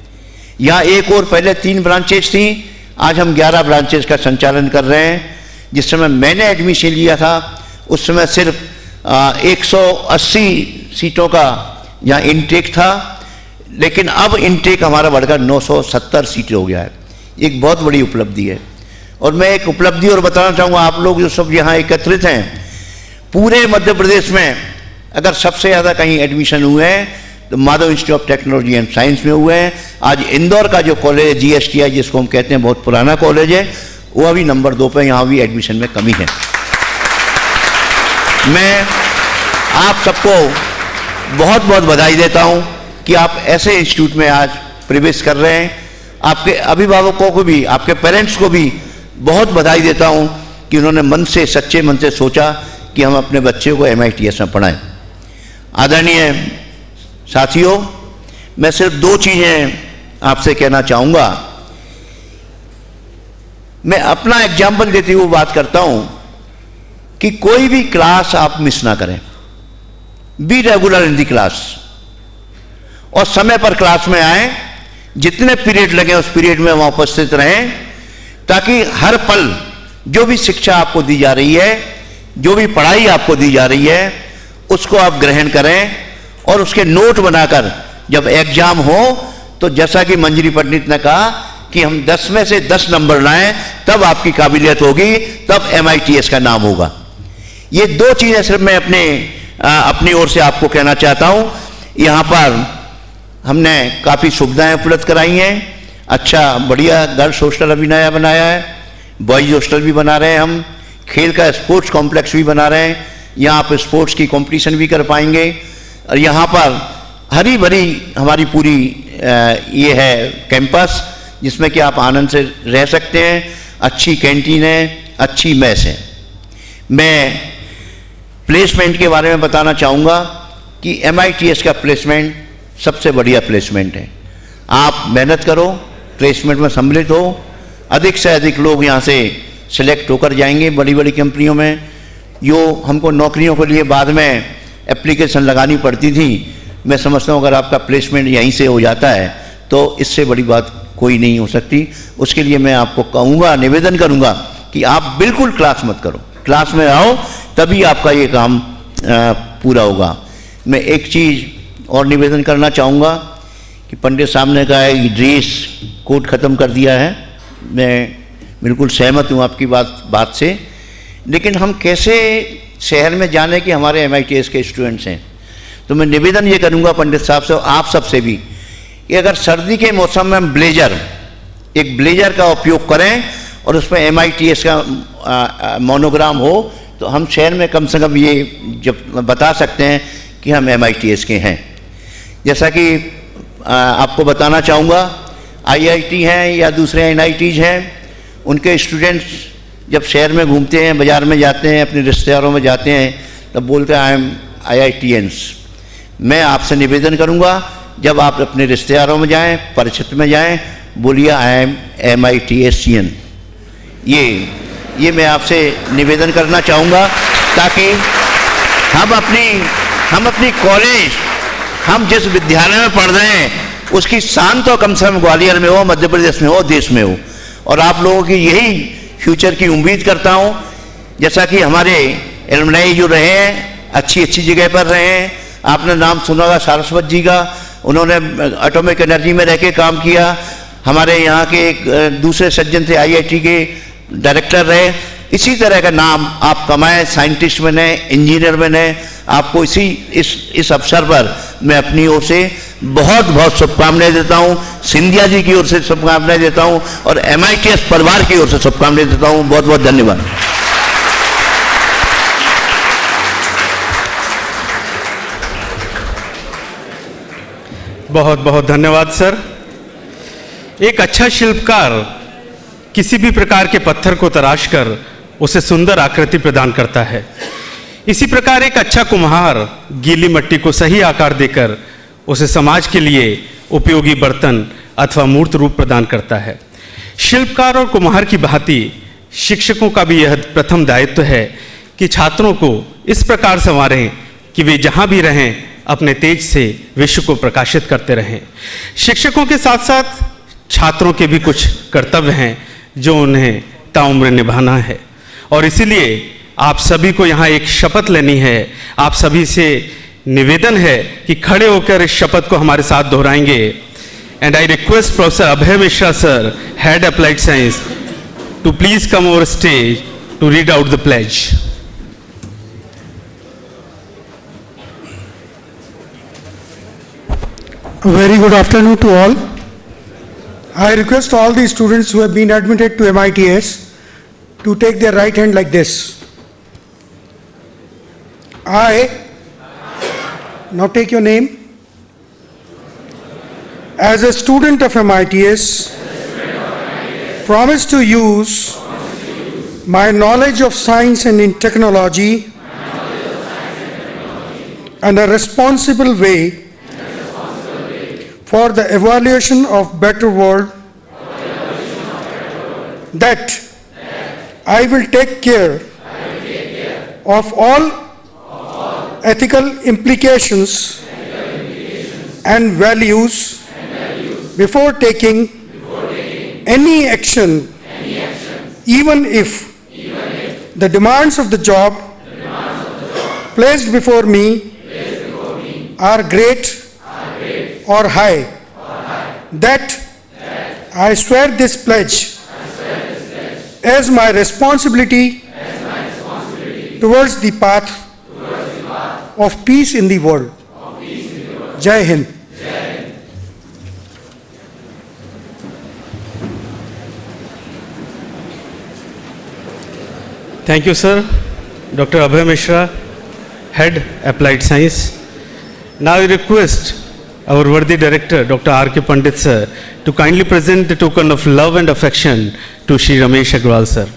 यहाँ एक और पहले 3 ब्रांचेज थी, आज हम 11 ब्रांचेज का संचालन कर रहे हैं। जिस समय मैंने एडमिशन लिया था उस समय सिर्फ 180 सीटों का यहाँ इनटेक था, लेकिन अब इनटेक हमारा बढ़कर 970 सीटें हो गया है। एक बहुत बड़ी उपलब्धि है। और मैं एक उपलब्धि और बताना चाहूँगा, आप लोग जो सब यहाँ एकत्रित हैं, पूरे मध्य प्रदेश में अगर सबसे ज़्यादा कहीं एडमिशन हुए हैं तो Madhav institute of technology and science में हुए हैं। आज इंदौर का जो कॉलेज है GSTI, जिसको हम कहते हैं बहुत पुराना कॉलेज है, वो अभी नंबर 2 पे, यहाँ भी एडमिशन में कमी है। मैं आप सबको बहुत बहुत बधाई देता हूँ कि आप ऐसे इंस्टीट्यूट में आज प्रवेश कर रहे हैं। आपके अभिभावकों को भी, आपके पेरेंट्स को भी बहुत बधाई देता हूँ कि उन्होंने मन से, सच्चे मन से सोचा कि हम अपने बच्चे को MITS में पढ़ाएं। आदरणीय साथियों, मैं सिर्फ 2 चीज़ें आपसे कहना चाहूँगा, मैं अपना एग्जाम्पल देते हुए बात करता हूँ कि कोई भी क्लास आप मिस ना करें, be regular in the class, और समय पर क्लास में आएँ, जितने पीरियड लगे उस पीरियड में वहाँ उपस्थित रहें, ताकि हर पल जो भी शिक्षा आपको दी जा रही है, जो भी पढ़ाई आपको दी जा रही है, उसको आप ग्रहण करें और उसके नोट बनाकर जब एग्जाम हो तो जैसा कि मंजरी पंडित ने कहा कि हम 10 में से 10 नंबर लाएं, तब आपकी काबिलियत होगी, तब MITS का नाम होगा। ये 2 चीज़ें सिर्फ मैं अपनी ओर से आपको कहना चाहता हूँ। यहाँ पर हमने काफ़ी सुविधाएं उपलब्ध कराई हैं, अच्छा बढ़िया गर्ल्स हॉस्टल अभी नया बनाया है, बॉयज़ हॉस्टल भी बना रहे हैं, हम खेल का स्पोर्ट्स कॉम्प्लेक्स भी बना रहे हैं, यहाँ आप स्पोर्ट्स की कंपटीशन भी कर पाएंगे, और यहाँ पर हरी भरी हमारी पूरी ये है कैंपस, जिसमें कि आप आनंद से रह सकते हैं, अच्छी कैंटीन है, अच्छी मेस है। मैं प्लेसमेंट के बारे में बताना चाहूँगा कि MITS का प्लेसमेंट सबसे बढ़िया प्लेसमेंट है। आप मेहनत करो, प्लेसमेंट में सम्मिलित हो, अधिक से अधिक लोग यहाँ से सिलेक्ट होकर जाएंगे बड़ी बड़ी कंपनियों में। जो हमको नौकरियों के लिए बाद में एप्लीकेशन लगानी पड़ती थी, मैं समझता हूँ अगर आपका प्लेसमेंट यहीं से हो जाता है तो इससे बड़ी बात कोई नहीं हो सकती। उसके लिए मैं आपको कहूँगा, निवेदन करूँगा कि आप बिल्कुल क्लास मत करो, क्लास में आओ, तभी आपका ये काम पूरा होगा। मैं एक चीज़ और निवेदन करना चाहूँगा कि पंडित साहब ने कहा है कि ड्रेस कोड ख़त्म कर दिया है, मैं बिल्कुल सहमत हूँ आपकी बात से, लेकिन हम कैसे शहर में जाने कि हमारे MITS के स्टूडेंट्स हैं, तो मैं निवेदन ये करूँगा पंडित साहब से, आप सबसे भी, कि अगर सर्दी के मौसम में हम एक ब्लेजर का उपयोग करें और उसमें MITS का मोनोग्राम हो, तो हम शहर में कम से कम ये जब बता सकते हैं कि हम MITS के हैं। जैसा कि आपको बताना चाहूँगा, IIT हैं या दूसरे NITs हैं, उनके स्टूडेंट्स जब शहर में घूमते हैं, बाज़ार में जाते हैं, अपने रिश्तेदारों में जाते हैं, तब बोलते हैं आई एम IITians। मैं आपसे निवेदन करूँगा, जब आप अपने रिश्तेदारों में जाएं, परिचित में जाएं, बोलिए आई एम MITSian। ये मैं आपसे निवेदन करना चाहूँगा, ताकि हम अपनी कॉलेज, हम जिस विद्यालय में पढ़ रहे हैं उसकी शान तो कम से कम ग्वालियर में हो, मध्य प्रदेश में हो, देश में हो। और आप लोगों की यही फ्यूचर की उम्मीद करता हूँ। जैसा कि हमारे एलुमनाई जो रहे हैं, अच्छी जगह पर रहे हैं, आपने नाम सुना होगा सारस्वत जी का, उन्होंने एटॉमिक एनर्जी में रह के काम किया। हमारे यहाँ के एक दूसरे सज्जन थे, IIT के डायरेक्टर रहे। इसी तरह का नाम आप कमाएं, साइंटिस्ट बने, इंजीनियर बने। आपको इस अवसर पर मैं अपनी ओर से बहुत बहुत शुभकामनाएं देता हूं, सिंधिया जी की ओर से शुभकामनाएं देता हूं और MITS परिवार की ओर से शुभकामनाएं देता हूं। बहुत बहुत धन्यवाद। बहुत बहुत धन्यवाद सर। एक अच्छा शिल्पकार किसी भी प्रकार के पत्थर को तराशकर उसे सुंदर आकृति प्रदान करता है। इसी प्रकार एक अच्छा कुम्हार गीली मिट्टी को सही आकार देकर उसे समाज के लिए उपयोगी बर्तन अथवा मूर्त रूप प्रदान करता है। शिल्पकार और कुम्हार की भांति शिक्षकों का भी यह प्रथम दायित्व है कि छात्रों को इस प्रकार संवारें कि वे जहाँ भी रहें अपने तेज से विश्व को प्रकाशित करते रहें। शिक्षकों के साथ साथ छात्रों के भी कुछ कर्तव्य हैं जो उन्हें ताउम्र निभाना है, और इसीलिए आप सभी को यहाँ एक शपथ लेनी है। आप सभी से निवेदन है कि खड़े होकर इस शपथ को हमारे साथ दोहराएंगे। And I request professor Abhay Mishra sir, head applied science, to please come over stage to read out the pledge. A very good afternoon to all. I request all the students who have been admitted to MITS to take their right hand like this. I, now take your name, as a student of MITS, promise to use my knowledge of science and in technology and a responsible way for the evaluation of better world, that I will take care of all ethical implications and values before taking any action, even if the demands of the job placed before me are great or high. That I swear this pledge as my responsibility towards the path of peace in the world. Jai Hind. Thank you, sir. Dr. Abhay Mishra, Head Applied Science. Now I request our worthy director, Dr. R.K. Pandit, sir, to kindly present the token of love and affection to Shri Ramesh Agrawal, sir.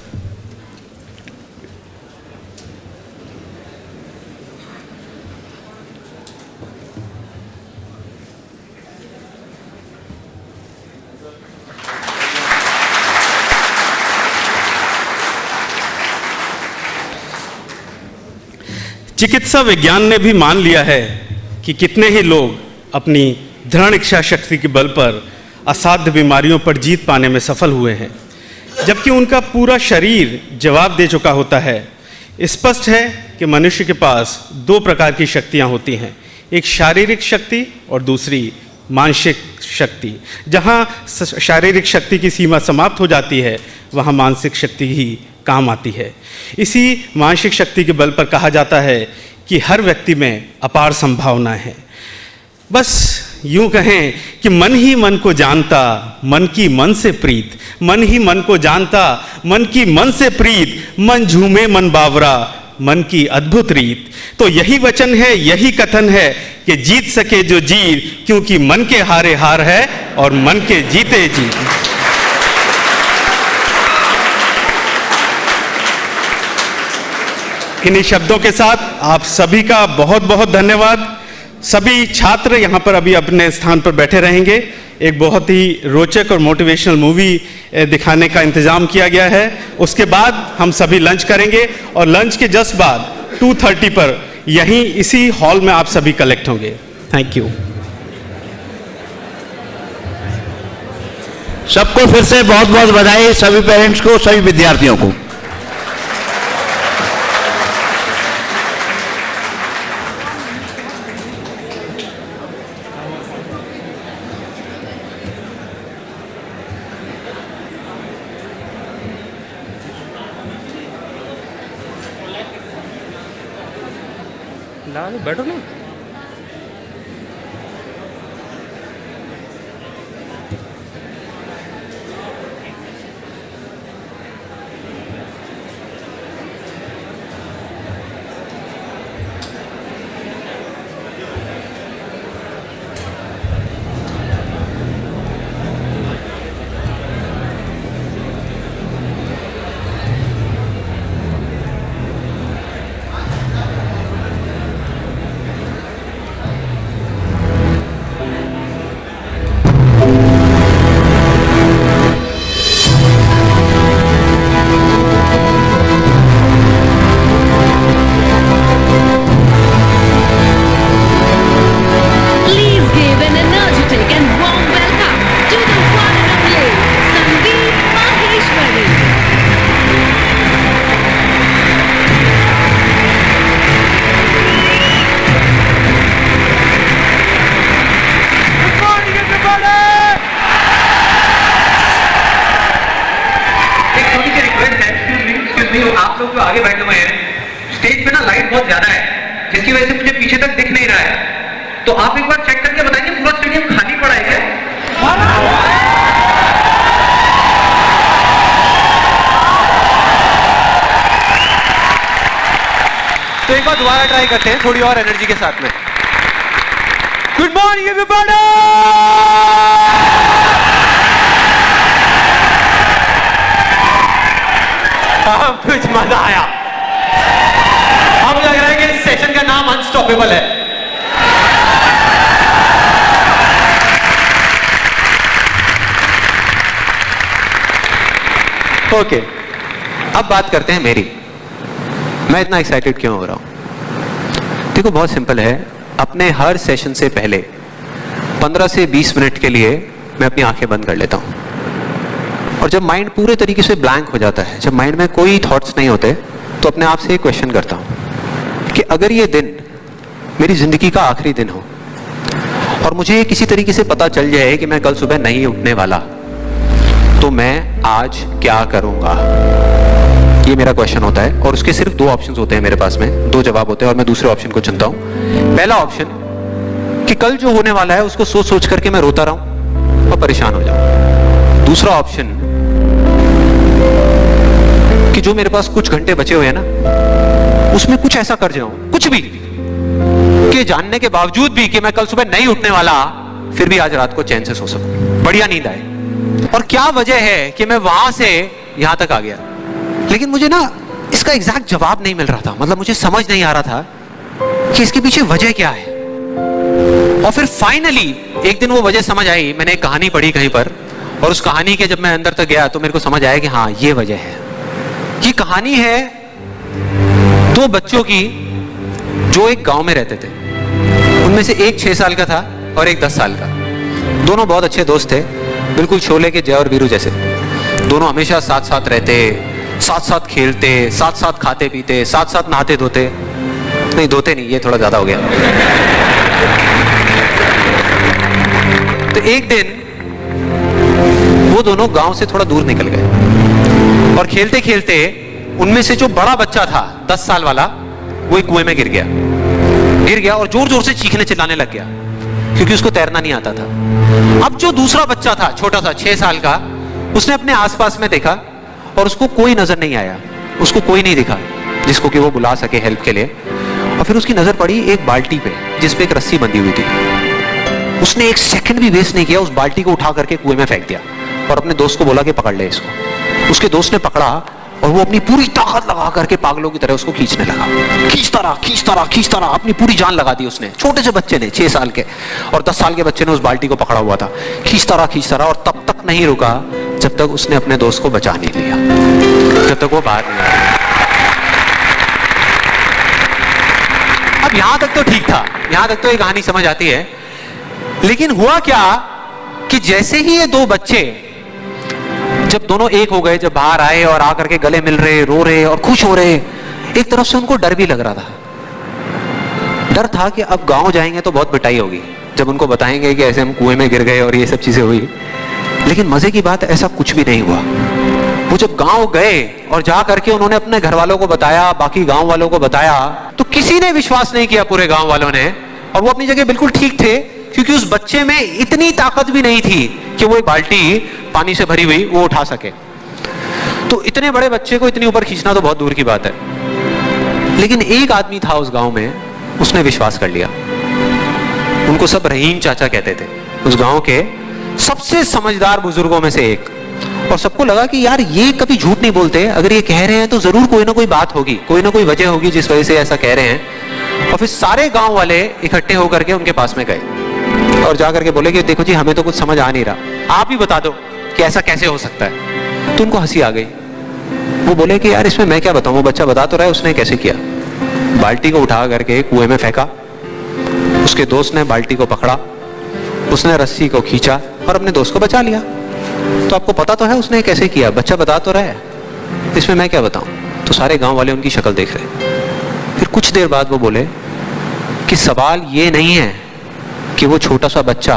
चिकित्सा विज्ञान ने भी मान लिया है कि कितने ही लोग अपनी दृढ़ इच्छा शक्ति के बल पर असाध्य बीमारियों पर जीत पाने में सफल हुए हैं, जबकि उनका पूरा शरीर जवाब दे चुका होता है। स्पष्ट है कि मनुष्य के पास दो प्रकार की शक्तियां होती हैं, एक शारीरिक शक्ति और दूसरी मानसिक शक्ति। जहां शारीरिक शक्ति की सीमा समाप्त हो जाती है, वहां मानसिक शक्ति ही काम आती है। इसी मानसिक शक्ति के बल पर कहा जाता है कि हर व्यक्ति में अपार संभावना है। बस यूं कहें कि मन ही मन को जानता, मन की मन से प्रीत, मन ही मन को जानता, मन की मन से प्रीत, मन झूमे मन बावरा, मन की अद्भुत रीत। तो यही वचन है, यही कथन है कि जीत सके जो जीत, क्योंकि मन के हारे हार है और मन के जीते जीत। इन्हीं शब्दों के साथ आप सभी का बहुत बहुत धन्यवाद। सभी छात्र यहाँ पर अभी अपने स्थान पर बैठे रहेंगे। एक बहुत ही रोचक और मोटिवेशनल मूवी दिखाने का इंतजाम किया गया है। उसके बाद हम सभी लंच करेंगे और लंच के जस्ट बाद 2:30 पर यहीं इसी हॉल में आप सभी कलेक्ट होंगे। Thank you. सबको फिर से बहुत बहुत बधाई, सभी पेरेंट्स को, सभी विद्यार्थियों को। बैठो ना। आगे बैठे हुए हैं, स्टेज पे ना लाइट बहुत ज्यादा है, जिसकी वजह से मुझे पीछे तक दिख नहीं रहा है। तो आप एक बार चेक करके बताइए पूरा स्टेडियम खाली पड़ा है क्या? तो एक बार दोबारा ट्राई करते हैं थोड़ी और एनर्जी के साथ में। Good morning everybody. कुछ मजा आया। अब लग रहा है कि इस सेशन का नाम अनस्टॉपेबल है। ओके, अब बात करते हैं मेरी। मैं इतना एक्साइटेड क्यों हो रहा हूं? देखो बहुत सिंपल है, अपने हर सेशन से पहले 15 से 20 मिनट के लिए मैं अपनी आंखें बंद कर लेता हूं। और जब माइंड पूरे तरीके से ब्लैंक हो जाता है, जब माइंड में कोई थॉट्स नहीं होते, तो अपने आप से एक क्वेश्चन करता हूं कि अगर ये दिन मेरी जिंदगी का आखिरी दिन हो और मुझे किसी तरीके से पता चल जाए कि मैं कल सुबह नहीं उठने वाला, तो मैं आज क्या करूंगा? ये मेरा क्वेश्चन होता है। और उसके सिर्फ 2 ऑप्शंस होते हैं मेरे पास में, 2 जवाब होते हैं और मैं दूसरे ऑप्शन को चुनता हूं। पहला ऑप्शन कि कल जो होने वाला है उसको सोच सोच करके मैं रोता रहूं और परेशान हो जाऊं। दूसरा ऑप्शन कि जो मेरे पास कुछ घंटे बचे हुए हैं ना, उसमें कुछ ऐसा कर जाऊं, कुछ भी, कि जानने के बावजूद भी कि मैं कल सुबह नहीं उठने वाला, फिर भी आज रात को चैन से सो सकूं, बढ़िया नींद आए। और क्या वजह है कि मैं वहां से यहां तक आ गया? लेकिन मुझे ना इसका एग्जैक्ट जवाब नहीं मिल रहा था, मतलब मुझे समझ नहीं आ रहा था कि इसके पीछे वजह क्या है। और फिर फाइनली एक दिन वो वजह समझ आई। मैंने एक कहानी पढ़ी कहीं पर, और उस कहानी के जब मैं अंदर तक गया तो मेरे को समझ आया कि हाँ, ये वजह है। ये कहानी है 2 बच्चों की जो एक गांव में रहते थे। उनमें से एक 6 साल का था और एक 10 साल का। दोनों बहुत अच्छे दोस्त थे, बिल्कुल शोले के जय और वीरू जैसे। दोनों हमेशा साथ साथ रहते, साथ साथ खेलते, साथ साथ खाते पीते, साथ साथ नहाते धोते, नहीं धोते नहीं, ये थोड़ा ज्यादा हो गया। तो एक दिन वो दोनों गांव से थोड़ा दूर निकल गए और खेलते खेलते उनमें से जो बड़ा बच्चा था 10 साल वाला, वो एक कुएं में गिर गया और जोर जोर से चीखने चिल्लाने लग गया क्योंकि उसको तैरना नहीं आता था। अब जो दूसरा बच्चा था, छोटा सा 6 साल का, उसने अपने आसपास में देखा और उसको कोई नजर नहीं आया, उसको कोई नहीं दिखा जिसको कि वो बुला सके हेल्प के लिए। और फिर उसकी नजर पड़ी एक बाल्टी पे जिस पे एक रस्सी बंधी हुई थी। उसने एक सेकंड भी वेस्ट नहीं किया, उस बाल्टी को उठा करके कुएं में फेंक दिया और अपने दोस्त को बोला कि पकड़ ले इसको। उसके दोस्त ने पकड़ा और वो अपनी पूरी ताकत लगा करके पागलों की तरह उसको खींचने लगा। खींचता रहा, अपनी पूरी जान लगा दी उसने। छोटे से बच्चे ने, 6 साल के और 10 साल के बच्चे ने उस बाल्टी को पकड़ा हुआ था। खींचता रहा और तब तक नहीं रुका जब तक उसने अपने दोस्त को बचा नहीं लिया, जब तक वो बाहर नहीं आया। अब यहां तक तो ठीक था, यहां तक तो ये कहानी समझ आती है। लेकिन हुआ क्या कि जैसे ही ये 2 बच्चे जब दोनों एक हो गए, जब बाहर आए और आकर के गले मिल रहे, रो रहे और खुश हो रहे, एक तरफ से उनको डर भी लग रहा था। डर था कि अब गांव जाएंगे तो बहुत पिटाई होगी जब उनको बताएंगे कि ऐसे हम कुएं में गिर गए और ये सब चीजें हुई। लेकिन मजे की बात, ऐसा कुछ भी नहीं हुआ। वो जब गांव गए और जा करके उन्होंने अपने घर वालों को बताया, बाकी गांव वालों को बताया, तो किसी ने विश्वास नहीं किया, पूरे गांव वालों ने। और वो अपनी जगह बिल्कुल ठीक थे क्योंकि उस बच्चे में इतनी ताकत भी नहीं थी कि वो एक बाल्टी पानी से भरी हुई वो उठा सके। तो इतने बड़े बच्चे को इतनी ऊपर खींचना तो बहुत दूर की बात है। लेकिन एक आदमी था उस गांव में, उसने विश्वास कर लिया। उनको सब रहीम चाचा कहते थे, उस गांव के सबसे समझदार बुजुर्गों में से एक। और सबको लगा कि यार ये कभी झूठ नहीं बोलते, अगर ये कह रहे हैं तो जरूर कोई ना कोई बात होगी, कोई ना कोई वजह होगी जिस वजह से ऐसा कह रहे हैं। और फिर सारे गांव वाले इकट्ठे होकर के उनके पास में गए और जाकर के बोले कि देखो जी, हमें तो कुछ समझ आ नहीं रहा, आप ही बता दो कि ऐसा कैसे हो सकता है। तो उनको हंसी आ गई। वो बोले कि यार इसमें मैं क्या बताऊं, वो बच्चा बता तो रहा है उसने कैसे किया। बाल्टी को उठा करके कुएं में फेंका, उसके दोस्त ने बाल्टी को पकड़ा, उसने रस्सी को खींचा और अपने दोस्त को बचा लिया। तो आपको पता तो है उसने कैसे किया, बच्चा बता तो रहा है, इसमें मैं क्या बताऊं। तो सारे गांव वाले उनकी शक्ल देख रहे। फिर कुछ देर बाद वो बोले कि सवाल ये नहीं है कि वो छोटा सा बच्चा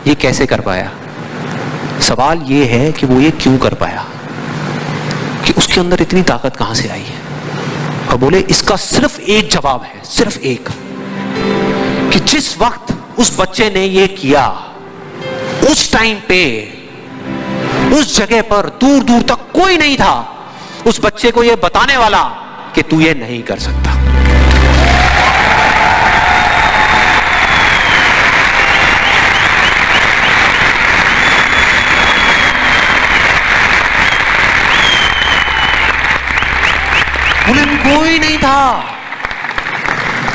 ये कैसे कर पाया, सवाल ये है कि वो ये क्यों कर पाया, कि उसके अंदर इतनी ताकत कहां से आई है। और बोले इसका सिर्फ एक जवाब है, सिर्फ एक, कि जिस वक्त उस बच्चे ने ये किया, उस टाइम पे उस जगह पर दूर दूर तक कोई नहीं था उस बच्चे को ये बताने वाला कि तू ये नहीं कर सकता। बोले कोई नहीं था,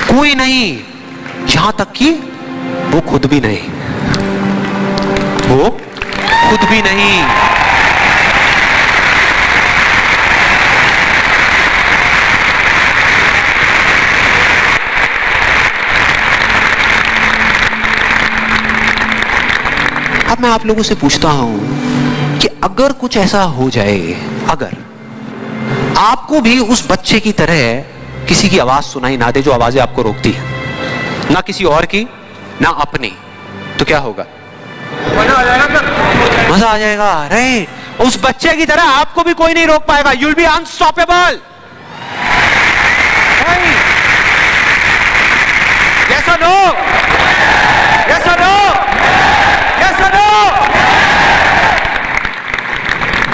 कोई नहीं, यहां तक कि वो खुद भी नहीं, वो खुद भी नहीं। अब मैं आप लोगों से पूछता हूं कि अगर कुछ ऐसा हो जाए, अगर आपको भी उस बच्चे की तरह किसी की आवाज सुनाई ना दे जो आवाजें आपको रोकती है, ना किसी और की ना अपनी, तो क्या होगा? मजा आ जाएगा। अरे उस बच्चे की तरह आपको भी कोई नहीं रोक पाएगा। You'll be unstoppable. यस और नो? यस और नो? यस और नो?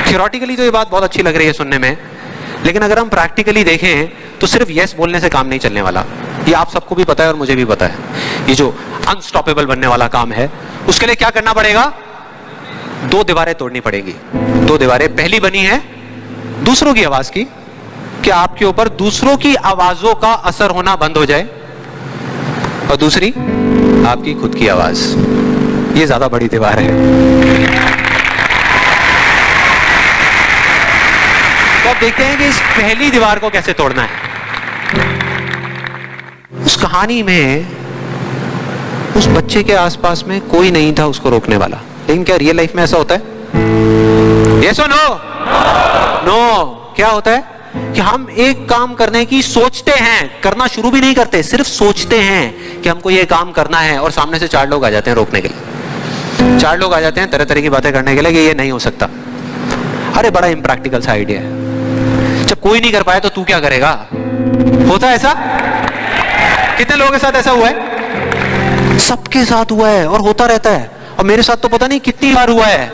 थियोरेटिकली तो ये बात बहुत अच्छी लग रही है सुनने में, लेकिन अगर हम प्रैक्टिकली देखें तो सिर्फ यस बोलने से काम नहीं चलने वाला। ये आप सबको भी पता है और मुझे भी पता है। ये जो अनस्टॉपेबल बनने वाला काम है, उसके लिए क्या करना पड़ेगा? 2 दीवारें तोड़नी पड़ेंगी। 2 दीवारें। पहली बनी है दूसरों की आवाज की, कि आपके ऊपर दूसरों की आवाजों का असर होना बंद हो जाए, और दूसरी आपकी खुद की आवाज। ये ज्यादा बड़ी दीवार है। तो अब देखते हैं कि इस पहली दीवार को कैसे तोड़ना है। उस कहानी में उस बच्चे के आसपास में कोई नहीं था उसको रोकने वाला, लेकिन क्या रियल लाइफ में ऐसा होता है? यस और नो? नो। क्या होता है कि हम एक काम करने की सोचते हैं, करना शुरू भी नहीं करते, सिर्फ सोचते हैं कि हमको ये काम करना है, और सामने से 4 लोग आ जाते हैं रोकने के लिए। 4 लोग आ जाते हैं तरह तरह की बातें करने के लिए कि ये नहीं हो सकता। अरे बड़ा इम्प्रैक्टिकल सा आइडिया है। जब कोई नहीं कर पाया तो तू क्या करेगा? होता है ऐसा? कितने लोगों के साथ ऐसा हुआ है? सबके साथ हुआ है और होता रहता है। और मेरे साथ तो पता नहीं कितनी बार हुआ है।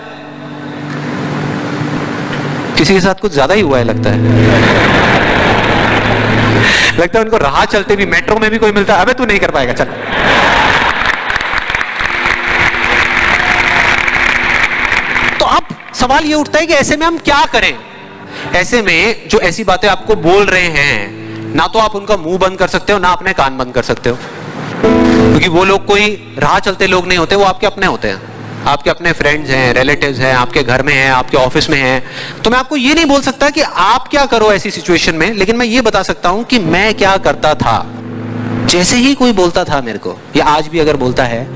किसी के साथ कुछ ज्यादा ही हुआ है लगता है। लगता है उनको राह चलते भी, मेट्रो में भी कोई मिलता है, अबे तू नहीं कर पाएगा, चल। तो अब सवाल ये उठता है कि ऐसे में हम क्या करें? ऐसे में जो ऐसी बातें आपको बोल रहे हैं, ना तो आप उनका मुंह बंद कर सकते हो, ना अपने कान बंद कर सकते हो, क्योंकि वो लोग कोई राह चलते लोग नहीं होते, वो आपके अपने होते हैं। आपके अपने फ्रेंड्स हैं, रिलेटिव्स हैं, आपके घर में हैं, आपके ऑफिस में हैं। तो मैं आपको ये नहीं बोल सकता कि आप क्या करो ऐसी सिचुएशन में, लेकिन मैं ये बता सकता हूं कि मैं क्या करता था। जैसे ही कोई बोलता था मेरे को, या आज भी अगर बोलता है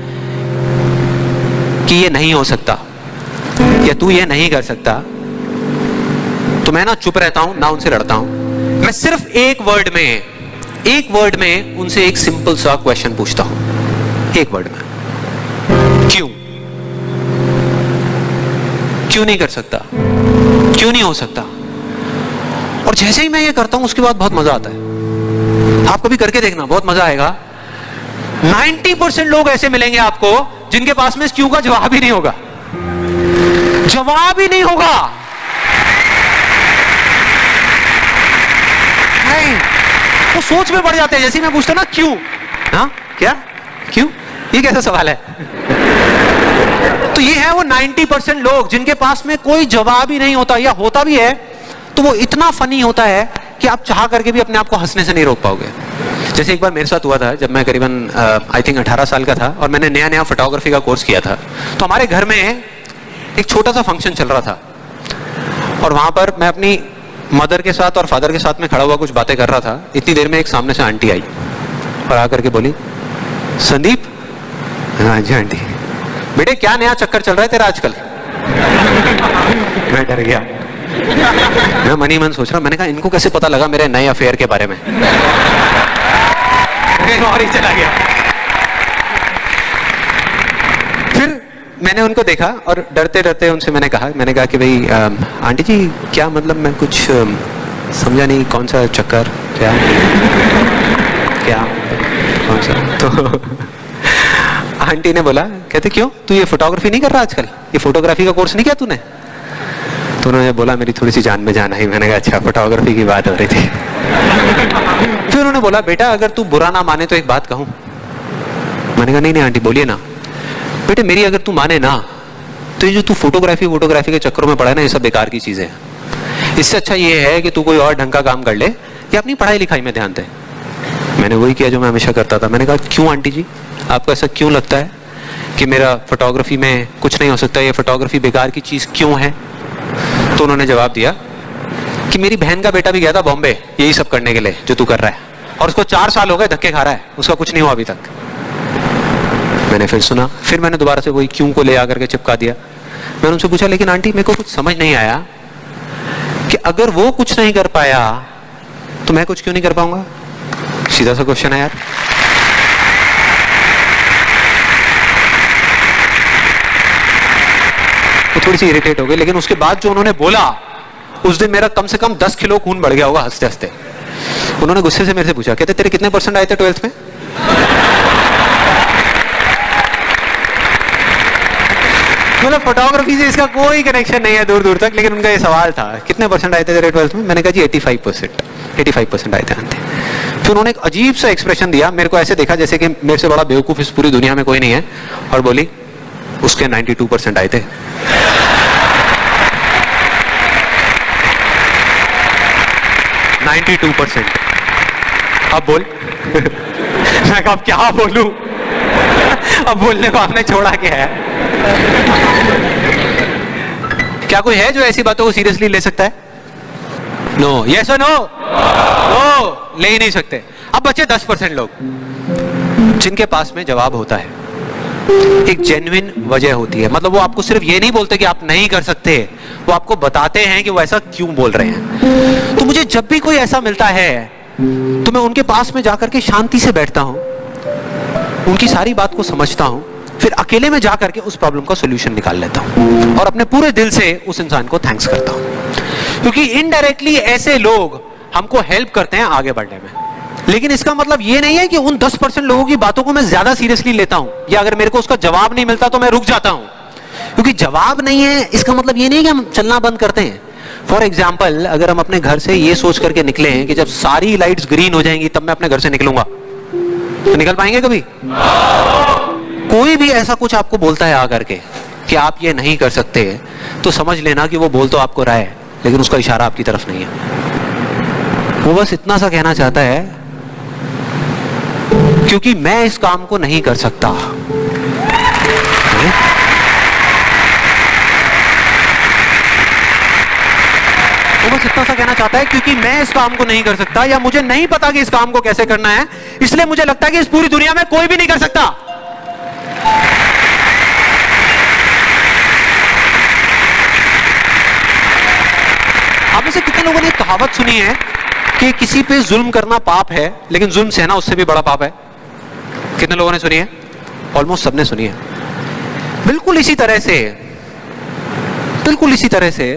कि ये नहीं हो सकता या तू ये नहीं कर सकता, तो मैं ना चुप रहता हूं, ना उनसे लड़ता हूं। मैं सिर्फ एक वर्ड में उनसे एक सिंपल सा क्वेश्चन पूछता हूं, एक वर्ड में, क्यों? क्यों नहीं कर सकता? क्यों नहीं हो सकता? और जैसे ही मैं ये करता हूं उसके बाद बहुत मजा आता है। आप कभी करके देखना, बहुत मजा आएगा। 90% लोग ऐसे मिलेंगे आपको जिनके पास में इस क्यों का जवाब ही नहीं होगा। जवाब ही नहीं होगा। नहीं, वो सोच में पड़ जाते हैं। जैसे मैं पूछता ना क्यों, हाँ क्या क्यों, ये कैसा सवाल है? तो ये है वो 90% लोग जिनके पास में कोई जवाब ही नहीं होता, या होता भी है तो वो इतना फनी होता है कि आप चाह करके भी अपने आप को हंसने से नहीं रोक पाओगे। जैसे एक बार मेरे साथ हुआ था, जब मैं करीबन आई थिंक 18 साल का था और मैंने नया नया फोटोग्राफी का कोर्स किया था। तो हमारे घर में एक छोटा सा फंक्शन चल रहा था, और वहां पर मैं अपनी मदर के साथ और फादर के साथ में खड़ा हुआ कुछ बातें कर रहा था। इतनी देर में एक सामने से आंटी आई और आकर के बोली, संदीप। हाँ जी आंटी। बेटे क्या नया चक्कर चल रहा है तेरा आजकल? मैं डर गया। मैं मन ही मन सोच रहा, मैंने कहा इनको कैसे पता लगा मेरे नए अफेयर के बारे में? और ही चला गया। फिर मैंने उनको देखा और डरते डरते उनसे मैंने कहा कि भाई आंटी जी क्या मतलब, मैं कुछ समझा नहीं, कौन सा चक्कर, क्या कौन सा? तो आंटी ने बोला, कहते क्यों तू ये फोटोग्राफी नहीं कर रहा आजकल, ये फोटोग्राफी का कोर्स नहीं किया तूने? तो उन्होंने बोला मेरी थोड़ी सी जान में जान आई। मैंने कहा अच्छा, फोटोग्राफी की बात हो रही थी। फिर उन्होंने बोला, बेटा अगर तू बुरा ना माने तो एक बात कहूं। मैंने कहा नहीं आंटी बोलिए ना। बेटे मेरी अगर तू माने ना, तो ये जो तू फोटोग्राफी के चक्करों में पड़ा है ना, ये सब बेकार की चीजें हैं। इससे अच्छा ये है कि तू कोई और ढंग का काम कर ले या अपनी पढ़ाई लिखाई में ध्यान दे। मैंने वही किया जो मैं हमेशा करता था। मैंने कहा क्यों आंटी जी, आपको ऐसा क्यों लगता है कि मेरा फोटोग्राफी में कुछ नहीं हो सकता, ये फोटोग्राफी बेकार की चीज क्यों है? तो उन्होंने जवाब दिया कि मेरी बहन का बेटा भी गया था बॉम्बे यही सब करने के लिए जो तू कर रहा है, और उसको 4 साल हो गए धक्के खा रहा है, उसका कुछ नहीं हुआ अभी तक। मैंने फिर सुना, फिर मैंने दोबारा से वही क्यों को ले आकर के चिपका दिया। मैंने उनसे पूछा लेकिन आंटी मेरे को कुछ समझ नहीं आया कि अगर वो कुछ नहीं कर पाया तो मैं कुछ क्यों नहीं कर पाऊंगा? सीधा सा क्वेश्चन है यार। वो थोड़ी सी इरिटेट हो गई, लेकिन उसके बाद जो उन्होंने बोला उस दिन मेरा कम से कम 10 किलो खून बढ़ गया होगा हंसते हंसते। उन्होंने गुस्से से मेरे से पूछा, कहते तेरे कितने % आए थे 12th में? मतलब फोटोग्राफी से इसका कोई कनेक्शन नहीं है दूर दूर तक, लेकिन उनका ये सवाल था कितने % आए थे तेरे 12th में? मैंने कहा जी 85% आए थे आंटी। फिर उन्होंने एक अजीब सा एक्सप्रेशन दिया, मेरे को ऐसे देखा जैसे कि मेरे से बड़ा बेवकूफ इस पूरी दुनिया में कोई नहीं है, और बोली उसके 92% आए थे। अब बोल मैं अब क्या बोलूं? अब बोलने को आपने छोड़ा क्या है? क्या कोई है जो ऐसी बातों को सीरियसली ले सकता है? नो, यस और नो? नो, ले ही नहीं सकते। अब बचे 10% लोग जिनके पास में जवाब होता है, एक जेन्युइन वजह होती है। मतलब वो आपको सिर्फ ये नहीं बोलते कि आप नहीं कर सकते, वो आपको बताते हैं कि वो ऐसा क्यों बोल रहे हैं। तो मुझे जब भी कोई ऐसा मिलता है तो मैं उनके पास में जाकर के शांति से बैठता हूं, उनकी सारी बात को समझता हूं, फिर अकेले में जाकर के उस प्रॉब्लम का सॉल्यूशन निकाल लेता हूं और अपने पूरे दिल से उस इंसान को थैंक्स करता हूं। क्योंकि इनडायरेक्टली ऐसे लोग हमको हेल्प करते हैं आगे बढ़ने में। लेकिन इसका मतलब ये नहीं है कि उन 10% लोगों की बातों को मैं ज्यादा सीरियसली लेता हूं, या अगर मेरे को उसका जवाब नहीं मिलता तो मैं रुक जाता हूं। क्योंकि जवाब नहीं है इसका मतलब ये नहीं कि हम चलना बंद करते हैं। फॉर एग्जाम्पल, अगर हम अपने घर से ये सोच करके निकले हैं कि जब सारी लाइट्स ग्रीन हो जाएंगी तब मैं अपने घर से निकलूंगा, तो निकल पाएंगे कभी? कोई भी ऐसा कुछ आपको बोलता है आकर के कि आप ये नहीं कर सकते, तो समझ लेना कि वो बोल तो आपको रहा है, लेकिन उसका इशारा आपकी तरफ नहीं है। वो बस इतना सा कहना चाहता है क्योंकि मैं इस काम को नहीं कर सकता। वो बस इतना सा कहना चाहता है क्योंकि मैं इस काम को नहीं कर सकता, या मुझे नहीं पता कि इस काम को कैसे करना है, इसलिए मुझे लगता है कि इस पूरी दुनिया में कोई भी नहीं कर सकता। आप में से कितने लोगों ने कहावत सुनी है कि किसी पे जुल्म करना पाप है, लेकिन जुल्म सहना उससे भी बड़ा पाप है? कितने लोगों ने सुनी है? ऑलमोस्ट सबने सुनी है। बिल्कुल इसी तरह से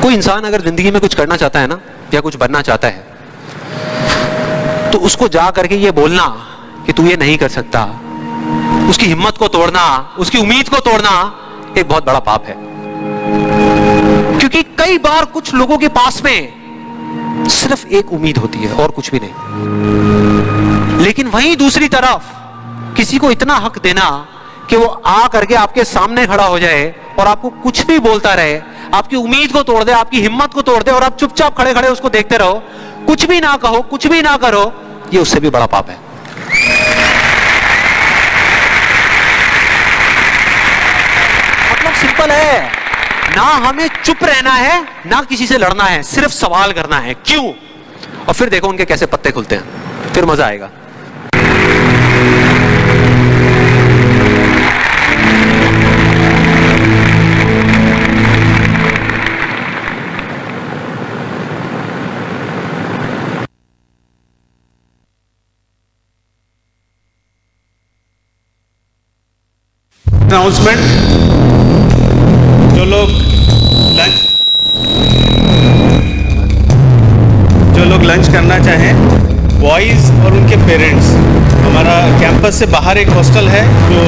कोई इंसान अगर जिंदगी में कुछ करना चाहता है ना, या कुछ बनना चाहता है, तो उसको जा करके ये बोलना कि तू ये नहीं कर सकता, उसकी हिम्मत को तोड़ना, उसकी उम्मीद को तोड़ना एक बहुत बड़ा पाप है। क्योंकि कई बार कुछ लोगों के पास में सिर्फ एक उम्मीद होती है और कुछ भी नहीं, लेकिन वहीं दूसरी तरफ किसी को इतना हक देना कि वो आ करके आपके सामने खड़ा हो जाए और आपको कुछ भी बोलता रहे, आपकी उम्मीद को तोड़ दे, आपकी हिम्मत को तोड़ दे, और आप चुपचाप खड़े खड़े उसको देखते रहो, कुछ भी ना कहो, कुछ भी ना करो, ये उससे भी बड़ा पाप है। मतलब सिंपल है, ना हमें चुप रहना है, ना किसी से लड़ना है, सिर्फ सवाल करना है क्यों, और फिर देखो उनके कैसे पत्ते खुलते हैं, फिर मजा आएगा। अनाउंसमेंट, जो लोग लंच करना चाहें, बॉयज़ और उनके पेरेंट्स, हमारा कैंपस से बाहर एक हॉस्टल है जो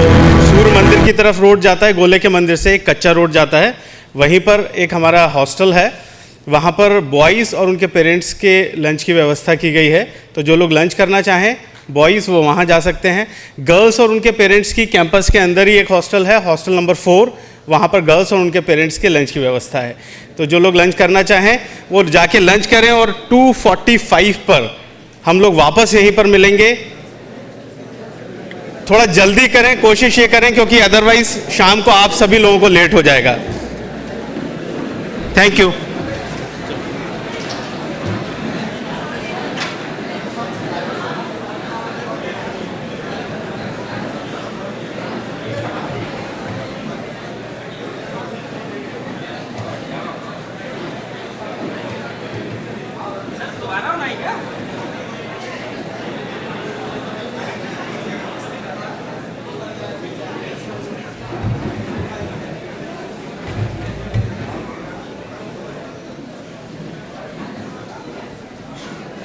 सूर्य मंदिर की तरफ रोड जाता है, गोले के मंदिर से एक कच्चा रोड जाता है, वहीं पर एक हमारा हॉस्टल है। वहाँ पर बॉयज़ और उनके पेरेंट्स के लंच की व्यवस्था की गई है। तो जो लोग लंच करना चाहें बॉयज़ वो वहाँ जा सकते हैं। गर्ल्स और उनके पेरेंट्स की कैंपस के अंदर ही एक हॉस्टल है, हॉस्टल नंबर 4, वहाँ पर गर्ल्स और उनके पेरेंट्स के लंच की व्यवस्था है। तो जो लोग लंच करना चाहें वो जाके लंच करें, और 2:45 पर हम लोग वापस यहीं पर मिलेंगे। थोड़ा जल्दी करें, कोशिश ये करें, क्योंकि अदरवाइज शाम को आप सभी लोगों को लेट हो जाएगा। Thank you.